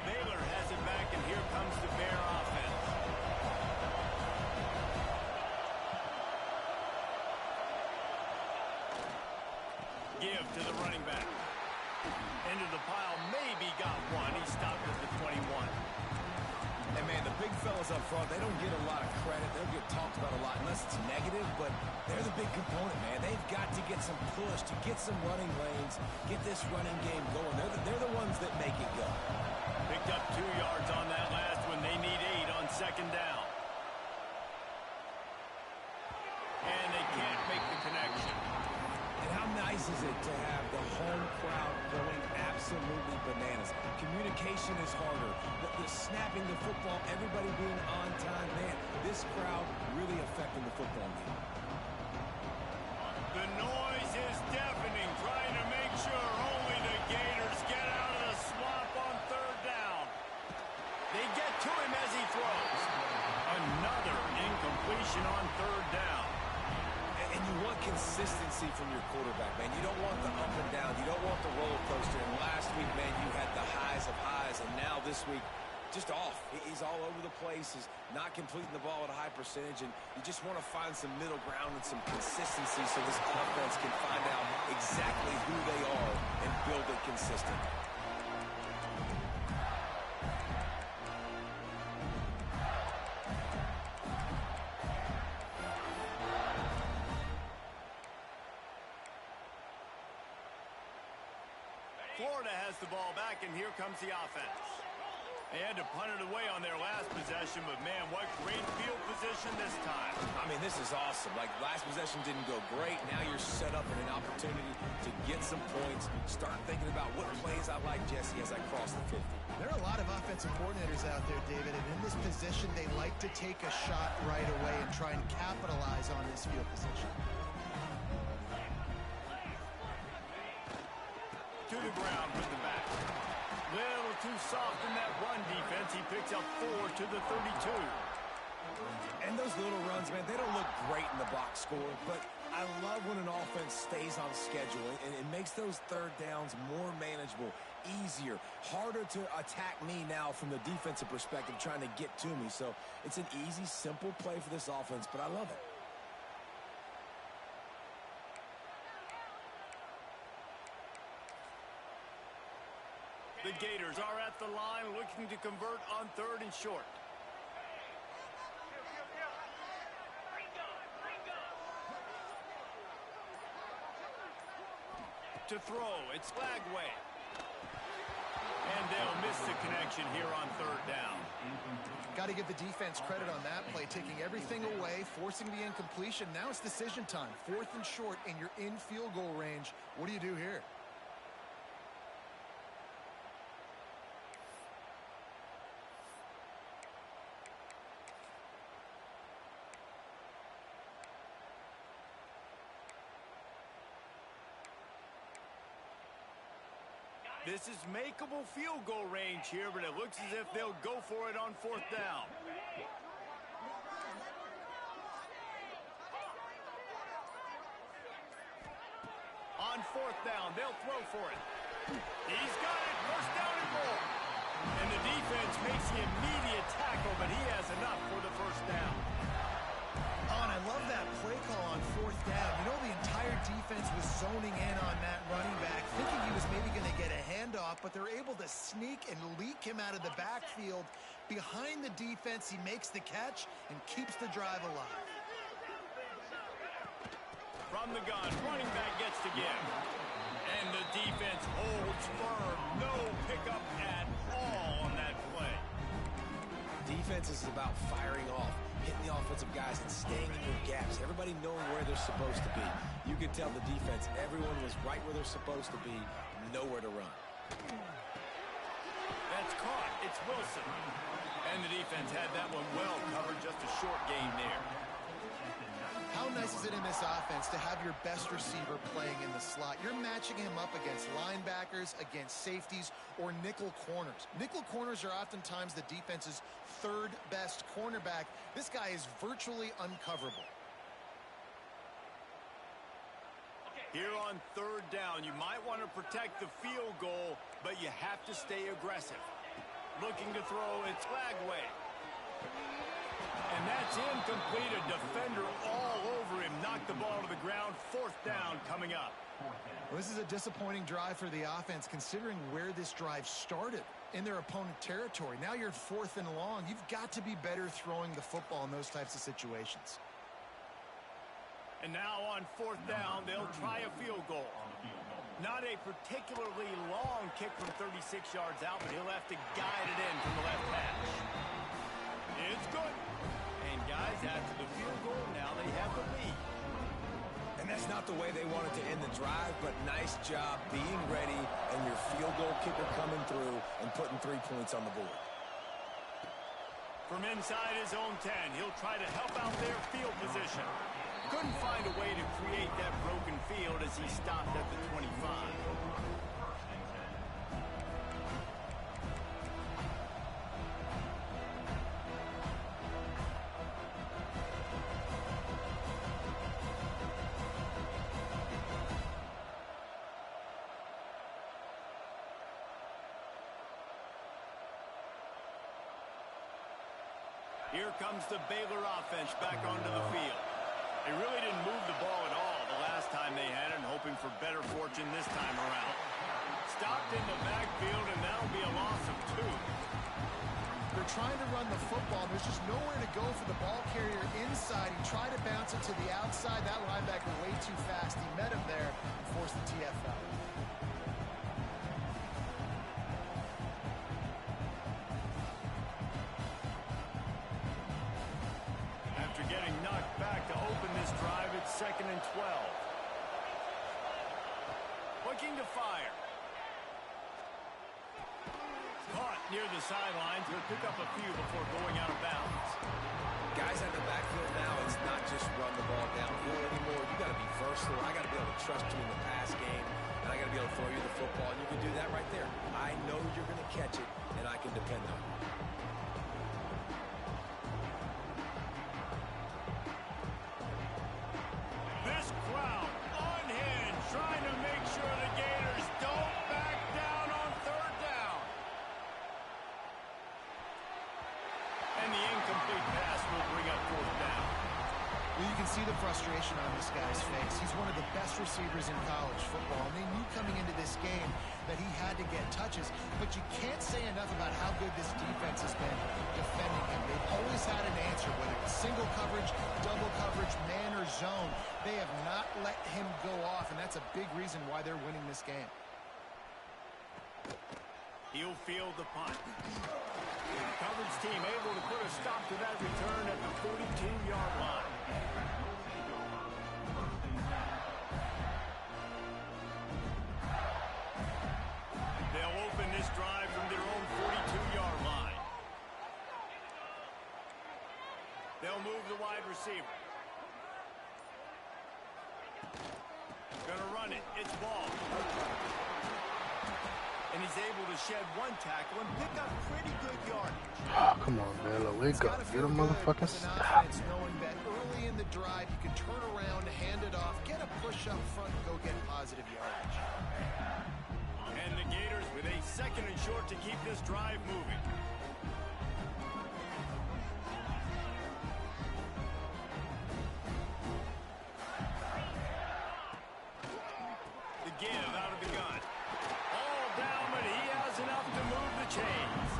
Baylor has it back, and here comes the Bear offense. Give to the running back. Into the pile, maybe got one. He stopped at the 21. And, man, the big fellas up front, they don't get a lot of credit. They'll get talked about a lot unless it's negative, but they're the big component, man. They've got to get some push, to get some running lanes, get this running game going. They're the ones that make it go. Picked up 2 yards on that last one. They need 8 on second down. And they can't make the connection. And how nice is it to have the home crowd going absolutely bananas? Communication is harder. The snapping the football, everybody being on time, man, this crowd really affecting the football game. The noise is deafening, trying to make sure only the Gators get out of the swamp on third down. They get to him as he throws. Another incompletion on third down. And you want consistency from your quarterback, man. You don't want the up and down. You don't want the roller coaster. And last week, man, you had the highs of highs. And now this week, just off. He's all over the place. He's not completing the ball at a high percentage, and you just want to find some middle ground and some consistency so this offense can find out exactly who they are and build it consistent. Florida has the ball back, and here comes the offense. They had to punt it away on their last possession, but, man, what great field position this time. I mean, this is awesome. Like, last possession didn't go great. Now you're set up in an opportunity to get some points. Start thinking about what plays I like, Jesse, as I cross the 50. There are a lot of offensive coordinators out there, David, and in this position, they like to take a shot right away and try and capitalize on this field position. To the ground with the back. Little too soft in that run defense. He picks up 4 to the 32. And those little runs, man, they don't look great in the box score, but I love when an offense stays on schedule, and it makes those third downs more manageable, easier, harder to attack me now from the defensive perspective trying to get to me. So it's an easy, simple play for this offense, but I love it. The Gators are at the line looking to convert on 3rd and short. To throw, it's Lagway. And they'll miss the connection here on 3rd down. Got to give the defense credit on that play, taking everything away, forcing the incompletion. Now it's decision time. 4th and short, and you're in field goal range. What do you do here? This is makeable field goal range here, but it looks as if they'll go for it on 4th down. On 4th down, they'll throw for it. He's got it. 1st down and goal. And the defense makes the immediate tackle, but he has enough for the 1st down. Oh, and I love that play call on 4th down. You know, the entire defense was zoning in on that running back, thinking he was maybe going to get a handoff, but they're able to sneak and leak him out of the backfield. Behind the defense, he makes the catch and keeps the drive alive. From the gun, running back gets to give. And the defense holds firm. No pickup at all on that play. Defense is about firing off, hitting the offensive guys and staying in your gaps. Everybody knowing where they're supposed to be. You could tell the defense, everyone was right where they're supposed to be, nowhere to run. That's caught. It's Wilson. And the defense had that one well covered, just a short gain there. How nice is it in this offense to have your best receiver playing in the slot? You're matching him up against linebackers, against safeties, or nickel corners. Nickel corners are oftentimes the defense's 3rd best cornerback. This guy is virtually uncoverable. Here on 3rd down, you might want to protect the field goal, but you have to stay aggressive. Looking to throw, it's Lagway. And that's incomplete. A defender all over him. Knocked the ball to the ground. 4th down coming up. Well, this is a disappointing drive for the offense, considering where this drive started in their opponent territory. Now you're 4th and long. You've got to be better throwing the football in those types of situations. And now on 4th down, they'll try a field goal. Not a particularly long kick from 36 yards out, but he'll have to guide it in from the left hash. It's good. And guys, after the field goal, now they have the lead. And that's not the way they wanted to end the drive, but nice job being ready and your field goal kicker coming through and putting 3 points on the board. From inside his own 10, he'll try to help out their field position. Couldn't find a way to create that broken field as he stopped at the 25. Here comes the Baylor offense back onto the field. They really didn't move the ball at all the last time they had it, hoping for better fortune this time around. Stopped in the backfield, and that'll be a loss of 2. They're trying to run the football. There's just nowhere to go for the ball carrier inside. He tried to bounce it to the outside. That linebacker way too fast. He met him there and forced the TFL. After getting knocked back to open this drive, it's 2nd and 12. Looking to fire. Caught near the sidelines. He'll pick up a few before going out of bounds. Guys at the backfield now, it's not just run the ball downhill anymore. You got to be versatile. I got to be able to trust you in the pass game, and I got to be able to throw you the football, and you can do that right there. I know you're going to catch it, and I can depend on you. This crowd unhinged, trying to make sure the Gators don't back down on 3rd down. And the incomplete pass will bring up 4th down. Well, you can see the frustration on this guy's face. He's one of the best receivers in college football, and they knew coming into this game that he had to get touches. But you can't say enough about how good this defense has been defending him. They've always had an answer, whether it's single coverage, double coverage, man or zone. They have not let him go off, and that's a big reason why they're winning this game. He'll field the punt. The coverage team able to put a stop to that return at the 42-yard line. They'll open this drive from their own 42-yard line. They'll move the wide receiver. Gonna run it. It's ball. And he's able to shed 1 tackle and pick up pretty good yardage. Oh, come on, Baylor. Wake up. Get a motherfucking stop. Knowing that early in the drive, you can turn around, hand it off, get a push up front, and go get positive yardage. And the Gators with a 2nd and short to keep this drive moving. The give out of the gun. All down, but he has enough to move the chains.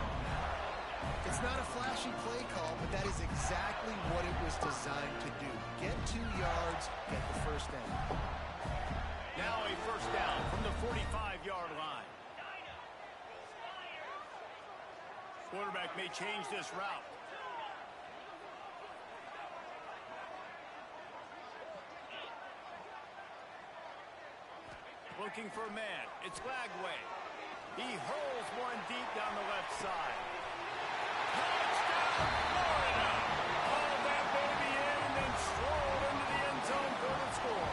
It's not a flashy play call, but that is exactly what it was designed to do. Get 2 yards, get the 1st down. Now a 1st down from the 45-yard line. Quarterback may change this route. Looking for a man. It's Lagway. He hurls one deep down the left side. Touchdown, Florida! Hauled that baby in and then strolled into the end zone for the score.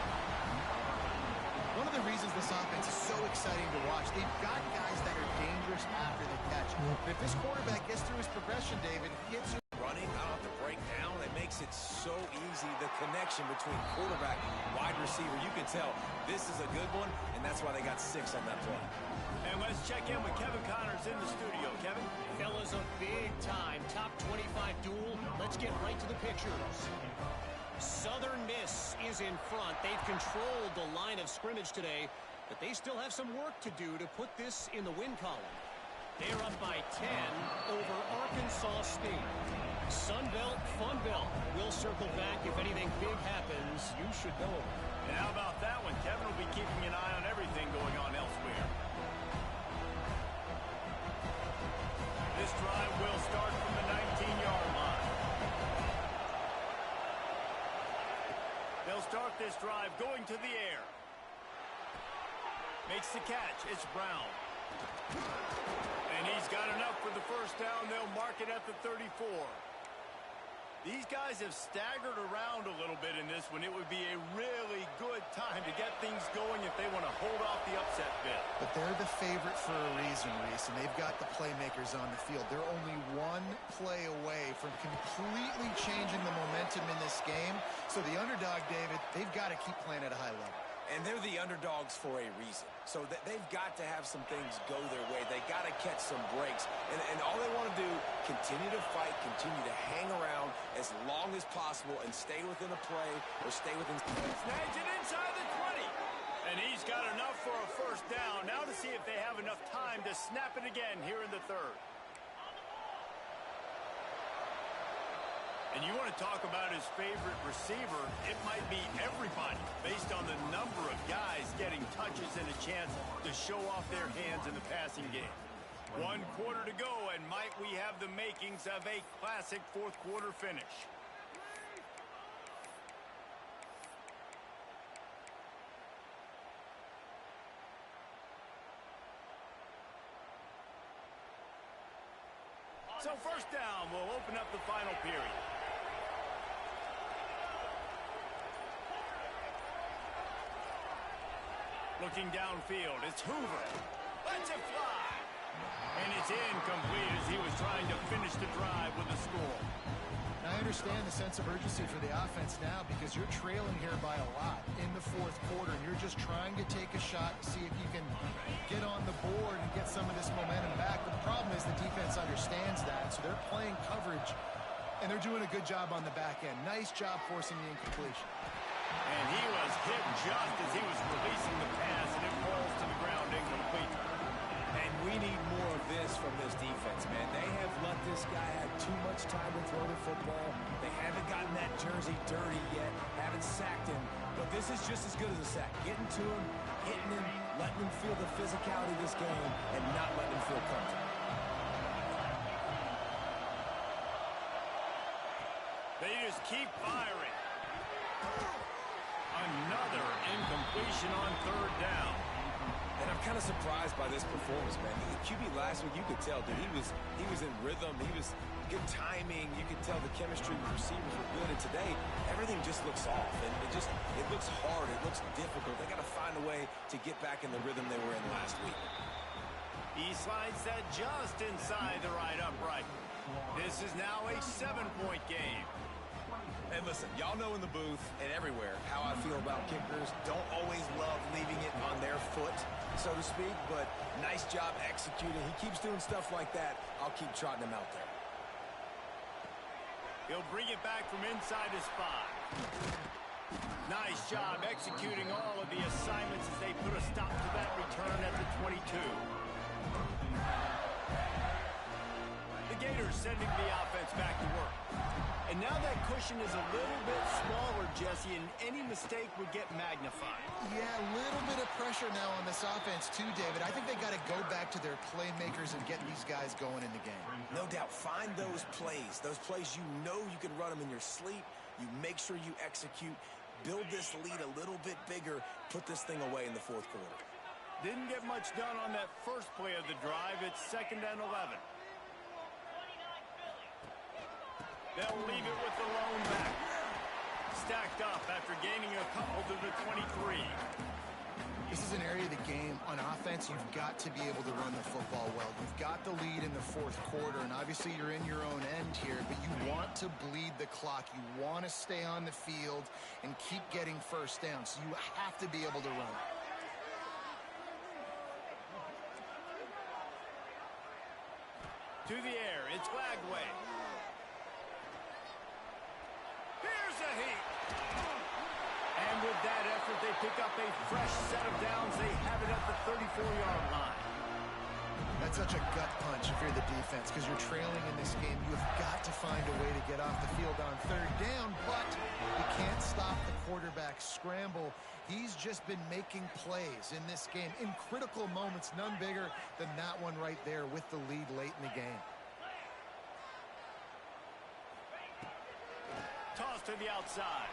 One of the reasons this offense is so exciting to watch, they've got guys that are dangerous after the catch. But if this quarterback gets through his progression, David, he hits you. Running, I don't have to break down. It makes it so easy, the connection between quarterback and wide receiver. You can tell this is a good one, and that's why they got 6 on that play. And let's check in with Kevin Connors in the studio. Kevin? Fellas, a big-time top 25 duel. Let's get right to the pictures. Southern Miss is in front. They've controlled the line of scrimmage today, but they still have some work to do to put this in the win column. They're up by 10 over Arkansas State. Sunbelt, Funbelt. We'll circle back if anything big happens. You should know it. And how about that one? Kevin will be keeping an eye on everything going on elsewhere. This drive will start from the 19-yard line. They'll start this drive going to the air. Makes the catch. It's Brown. And he's got enough for the 1st down. They'll mark it at the 34. These guys have staggered around a little bit in this one. It would be a really good time to get things going if they want to hold off the upset bid. But they're the favorite for a reason, Reese, and they've got the playmakers on the field. They're only 1 play away from completely changing the momentum in this game. So the underdog, David, they've got to keep playing at a high level. And they're the underdogs for a reason. So they've got to have some things go their way. They got to catch some breaks. And all they want to do, continue to fight, continue to hang around as long as possible and stay within a play or stay within... Snags it inside the 20. And he's got enough for a first down. Now to see if they have enough time to snap it again here in the third. And you want to talk about his favorite receiver, it might be everybody based on the number of guys getting touches and a chance to show off their hands in the passing game. 1 quarter to go, and might we have the makings of a classic fourth quarter finish. So first down will open up the final period. Looking downfield, it's Hoover. Lets it fly. And it's incomplete as he was trying to finish the drive with a score. Now, I understand the sense of urgency for the offense now because you're trailing here by a lot in the fourth quarter. And you're just trying to take a shot to see if you can get on the board and get some of this momentum back. But the problem is the defense understands that, so they're playing coverage, and they're doing a good job on the back end. Nice job forcing the incompletion. And he was hit just as he was releasing the pass, and it falls to the ground incomplete. And we need more of this from this defense, man. They have let this guy have too much time to throw the football. They haven't gotten that jersey dirty yet, haven't sacked him. But this is just as good as a sack. Getting to him, hitting him, letting him feel the physicality of this game, and not letting him feel comfortable. They just keep firing. Another incompletion on third down. And I'm kind of surprised by this performance, man. The QB last week, you could tell, dude, he was in rhythm. He was good timing. You could tell the chemistry with receivers were good. And today, everything just looks off. And it looks hard. It looks difficult. They got to find a way to get back in the rhythm they were in last week. He slides that just inside the right upright. This is now a 7-point game. And listen, y'all know in the booth and everywhere how I feel about kickers. Don't always love leaving it on their foot, so to speak, but nice job executing. He keeps doing stuff like that. I'll keep trotting him out there. He'll bring it back from inside his 5. Nice job executing all of the assignments as they put a stop to that return at the 22. The Gators sending the offense back to work. And now that cushion is a little bit smaller, Jesse, and any mistake would get magnified. Yeah, a little bit of pressure now on this offense too, David. I think they got to go back to their playmakers and get these guys going in the game. No doubt. Find those plays you know you can run them in your sleep. You make sure you execute. Build this lead a little bit bigger. Put this thing away in the fourth quarter. Didn't get much done on that first play of the drive. It's 2nd and 11. They'll leave it with the lone back. Stacked up after gaining a couple to the 23. This is an area of the game on offense you've got to be able to run the football well. You've got the lead in the fourth quarter, and obviously you're in your own end here, but you want to bleed the clock. You want to stay on the field and keep getting first down, so you have to be able to run. To the air, it's Glagway. Here's a heat. And with that effort, they pick up a fresh set of downs. They have it at the 34-yard line. That's such a gut punch if you're the defense because you're trailing in this game. You've got to find a way to get off the field on third down, but you can't stop the quarterback scramble. He's just been making plays in this game in critical moments, none bigger than that one right there with the lead late in the game. Toss to the outside.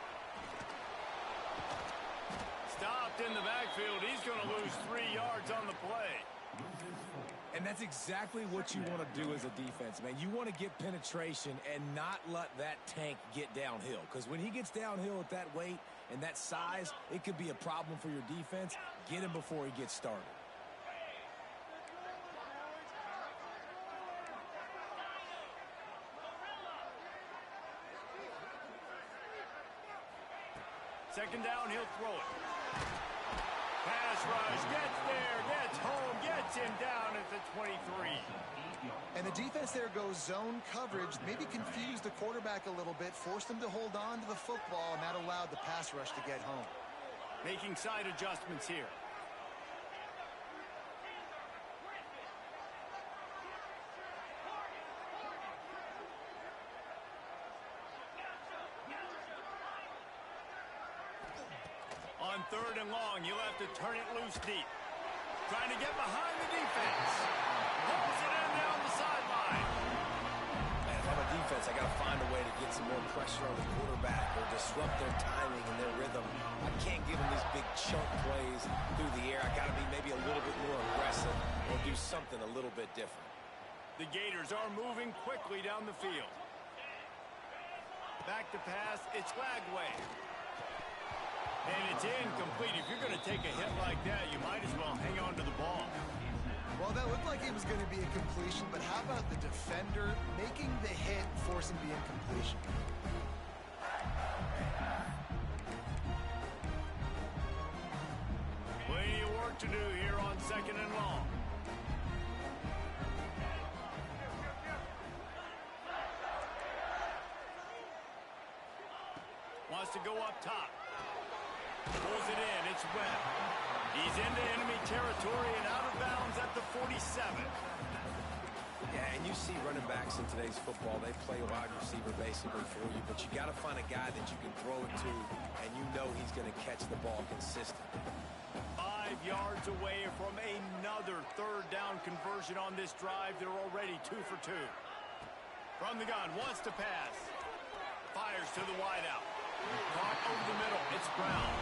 Stopped in the backfield. He's going to lose 3 yards on the play. And that's exactly what you want to do as a defense, man. You want to get penetration and not let that tank get downhill. Because when he gets downhill at that weight and that size, it could be a problem for your defense. Get him before he gets started. Second down, he'll throw it. Pass rush, gets there, gets home, gets him down at the 23. And the defense there goes zone coverage, maybe confused the quarterback a little bit, forced him to hold on to the football, and that allowed the pass rush to get home. Making side adjustments here. On 3rd and long, you'll have to turn it loose deep. Trying to get behind the defense. Pulls it in down the sideline. And if I'm a defense, I got to find a way to get some more pressure on the quarterback or disrupt their timing and their rhythm. I can't give them these big chunk plays through the air. I got to be maybe a little bit more aggressive or do something a little bit different. The Gators are moving quickly down the field. Back to pass, it's Lagway. And it's incomplete. If you're going to take a hit like that, you might as well hang on to the ball. Well, that looked like it was going to be a completion, but how about the defender making the hit, forcing the incompletion? Plenty of work to do here on 2nd and long. Wants to go up top. Pulls it in. It's Webb. He's into enemy territory and out of bounds at the 47. Yeah, and you see running backs in today's football, they play wide receiver basically for you, but you got to find a guy that you can throw it to, and you know he's going to catch the ball consistently. 5 yards away from another 3rd down conversion on this drive. They're already 2 for 2. From the gun, wants to pass. Fires to the wideout. Caught over the middle. It's Brown.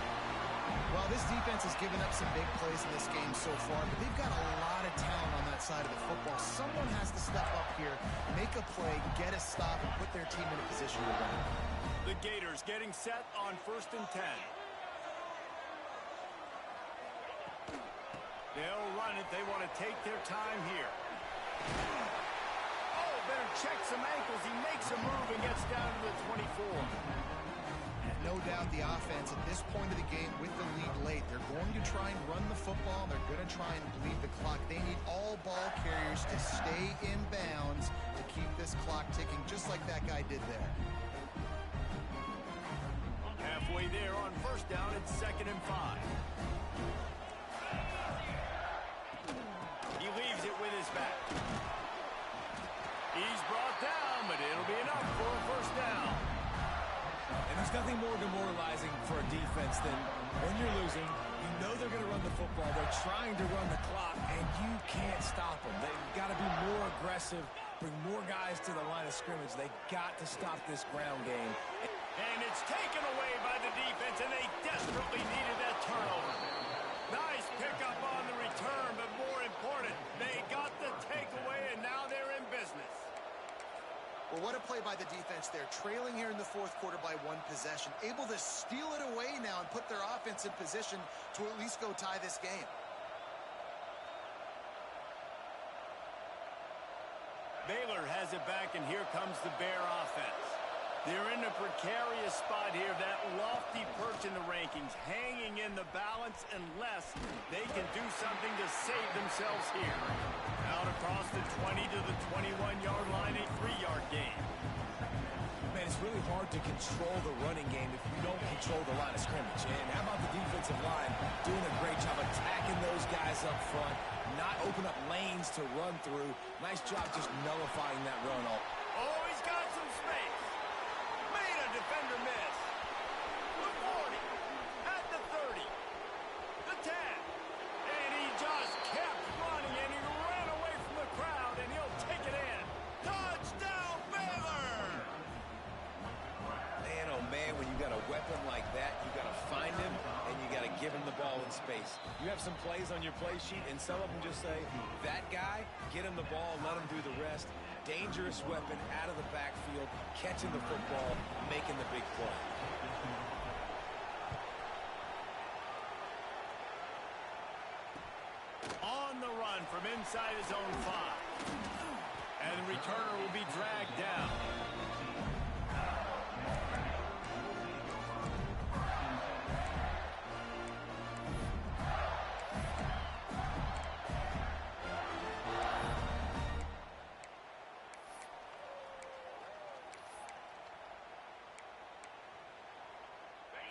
Well, this defense has given up some big plays in this game so far, but they've got a lot of talent on that side of the football. Someone has to step up here, make a play, get a stop, and put their team in a position to win. The Gators getting set on 1st and 10. They'll run it. They want to take their time here. Oh, better check some ankles. He makes a move and gets down to the 24. No doubt the offense at this point of the game with the lead late, they're going to try and run the football, and they're going to try and bleed the clock. They need all ball carriers to stay in bounds to keep this clock ticking, just like that guy did there. Halfway there on 1st down, it's 2nd and 5. He leaves it with his back. He's brought down, but it'll be enough for a 1st down. And there's nothing more demoralizing for a defense than when you're losing, you know they're going to run the football, they're trying to run the clock, and you can't stop them. They've got to be more aggressive, bring more guys to the line of scrimmage. They got to stop this ground game. And it's taken away by the defense, and they desperately needed that turnover. Nice pickup on the return, but more important, they got the takeaway, and now they're in business. Well, what a play by the defense there. Trailing here in the 4th quarter by 1 possession. Able to steal it away now and put their offense in position to at least go tie this game. Baylor has it back, and here comes the Bear offense. They're in a precarious spot here, that lofty perch in the rankings, hanging in the balance unless they can do something to save themselves here. Out across the 20 to the 21-yard line, a 3-yard gain. Man, it's really hard to control the running game if you don't control the line of scrimmage. And how about the defensive line doing a great job attacking those guys up front, not open up lanes to run through. Nice job just nullifying that run. Oh, he's got some space. Made a defender miss. The 40, at the 30, the 10. And he just kept running, and he ran away from the crowd, and he'll take it in. Touchdown, Baylor! Man, oh man, when you got a weapon like that, you got to find him, and you got to give him the ball in space. You have some plays on your play sheet, and some of them just say, that guy, get him the ball, let him do the rest. Dangerous weapon out of the backfield, catching the football, making the big play. On the run from inside his own 5. And the returner will be dragged down.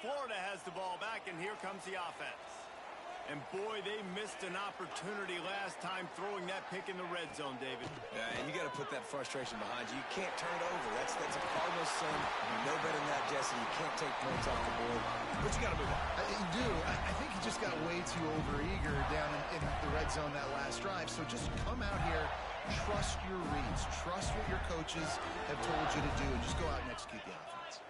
Florida has the ball back, and here comes the offense. And, boy, they missed an opportunity last time throwing that pick in the red zone, David. Yeah, and you got to put that frustration behind you. You can't turn it over. That's a cardinal sin. You know better than that, Jesse. You can't take points off the board. But you got to move on. You do. I think he just got way too overeager down in the red zone that last drive. So just come out here, trust your reads, trust what your coaches have told you to do, and just go out and execute the offense.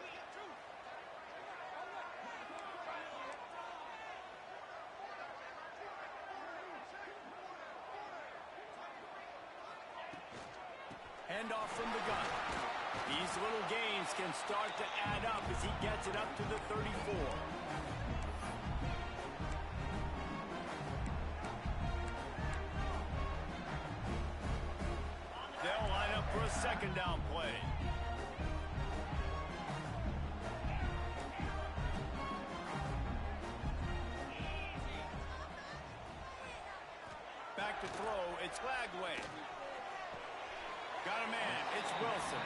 Handoff from the gun. These little gains can start to add up as he gets it up to the 34. They'll line up for a second down play. Back to throw. It's Lagway. Got a man. It's Wilson.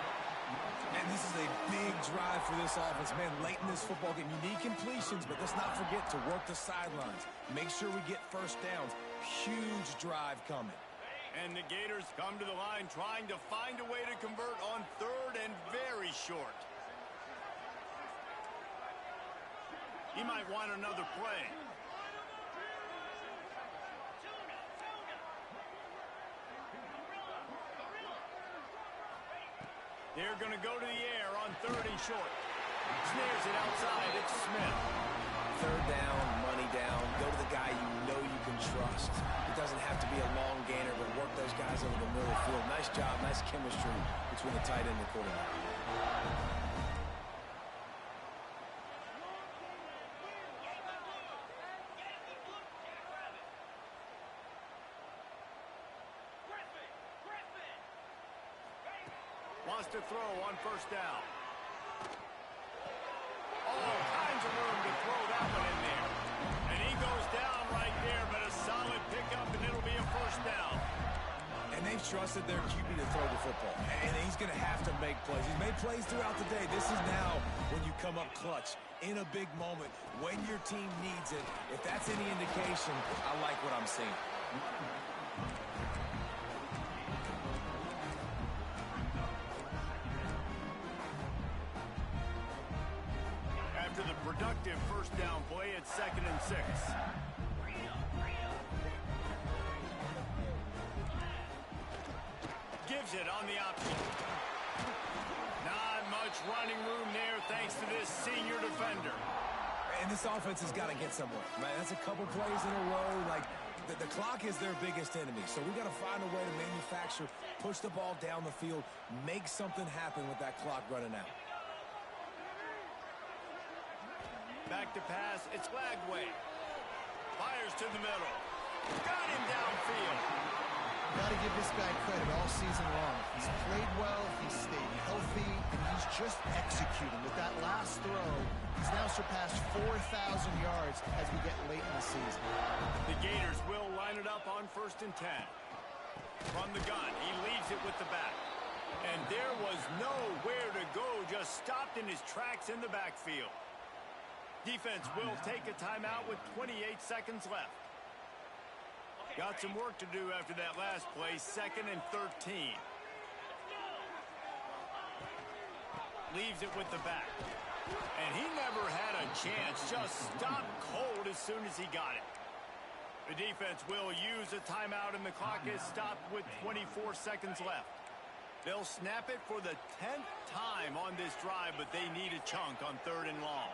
And this is a big drive for this offense. Man, late in this football game, you need completions, but let's not forget to work the sidelines. Make sure we get first downs. Huge drive coming. And the Gators come to the line trying to find a way to convert on third and very short. He might want another play. They're going to go to the air on third and short. Snares it outside. It's Smith. Third down, money down. Go to the guy you know you can trust. It doesn't have to be a long gainer, but work those guys over the middle of the field. Nice job, nice chemistry between the tight end and the quarterback. Wants to throw on first down. All kinds of room to throw that one in there. And he goes down right there, but a solid pickup, and it'll be a first down. And they've trusted their QB to throw the football. And he's going to have to make plays. He's made plays throughout the day. This is now when you come up clutch in a big moment when your team needs it. If that's any indication, I like what I'm seeing. After the productive first down play, it's 2nd and 6. Gives it on the option. Not much running room there thanks to this senior defender. And this offense has got to get somewhere. Man, that's a couple plays in a row. Like, the clock is their biggest enemy. So we got to find a way to manufacture, push the ball down the field, make something happen with that clock running out. Back to pass. It's Lagway. Fires to the middle. Got him downfield. Got to give this guy credit all season long. He's played well, he's stayed healthy, and he's just executing. With that last throw, he's now surpassed 4,000 yards as we get late in the season. The Gators will line it up on 1st and 10. From the gun, he leaves it with the back. And there was nowhere to go, just stopped in his tracks in the backfield. Defense will take a timeout with 28 seconds left. Got some work to do after that last play, 2nd and 13. Leaves it with the back. And he never had a chance, just stopped cold as soon as he got it. The defense will use a timeout, and the clock is stopped with 24 seconds left. They'll snap it for the 10th time on this drive, but they need a chunk on 3rd and long.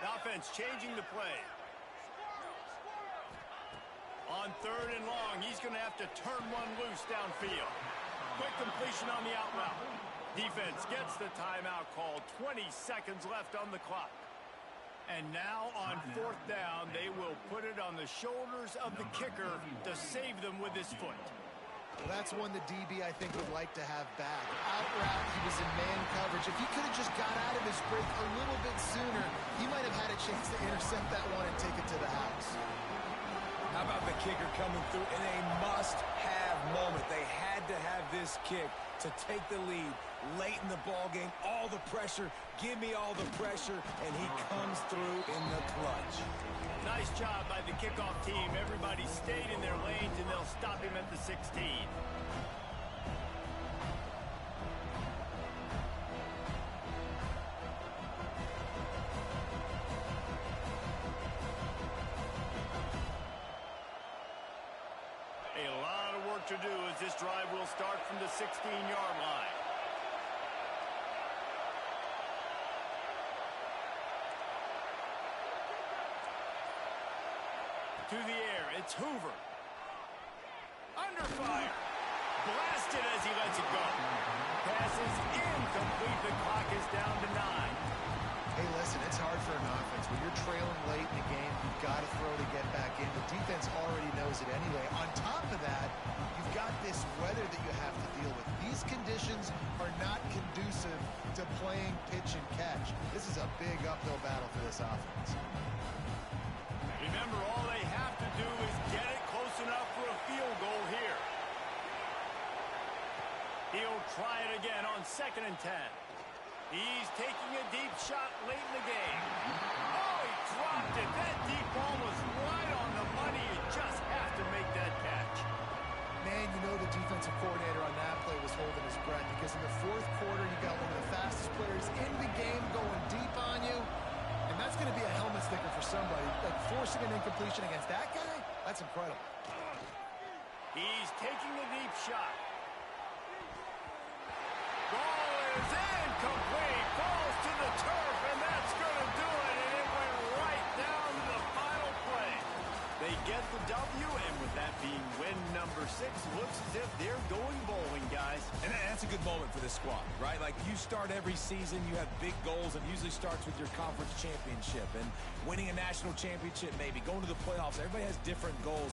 The offense changing the play. On 3rd and long, he's going to have to turn one loose downfield. Quick completion on the out route. Defense gets the timeout call. 20 seconds left on the clock. And now on 4th down, they will put it on the shoulders of the kicker to save them with his foot. Well, that's one the DB, I think, would like to have back. Out route, he was in man coverage. If he could have just got out of his break a little bit sooner, he might have had a chance to intercept that one and take it to the house. How about the kicker coming through in a must-have moment? They had to have this this kick to take the lead late in the ball game. All the pressure, give me all the pressure, and he comes through in the clutch. Nice job by the kickoff team. Everybody stayed in their lanes, and they'll stop him at the 16. A lot of work to do as this drive will start from the 16-yard line. To the air, it's Hoover. Under fire. Blasted as he lets it go. Pass is incomplete. The clock is down to 9. Hey, listen, it's hard for an offense. When you're trailing late in the game, you've got to throw to get back in. The defense already knows it anyway. On top of that, you've got this weather that you have to deal with. These conditions are not conducive to playing pitch and catch. This is a big uphill battle for this offense. Remember, all they have to do is get it close enough for a field goal here. He'll try it again on 2nd and 10. He's taking a deep shot late in the game. Oh, he dropped it. That deep ball was right on the money. You just have to make that catch. Man, you know the defensive coordinator on that play was holding his breath because in the 4th quarter, you got one of the fastest players in the game going deep on you. And that's going to be a helmet sticker for somebody. Like forcing an incompletion against that guy, that's incredible. He's taking a deep shot. Ball is incomplete. Falls to the turf, and that's going to do it. And it went right down to the final play. They get the W, and with that being win number 6, looks as if they're going bowling, guys. And that's a good moment for this squad, right? Like, you start every season, you have big goals, and usually starts with your conference championship and winning a national championship, maybe going to the playoffs. Everybody has different goals.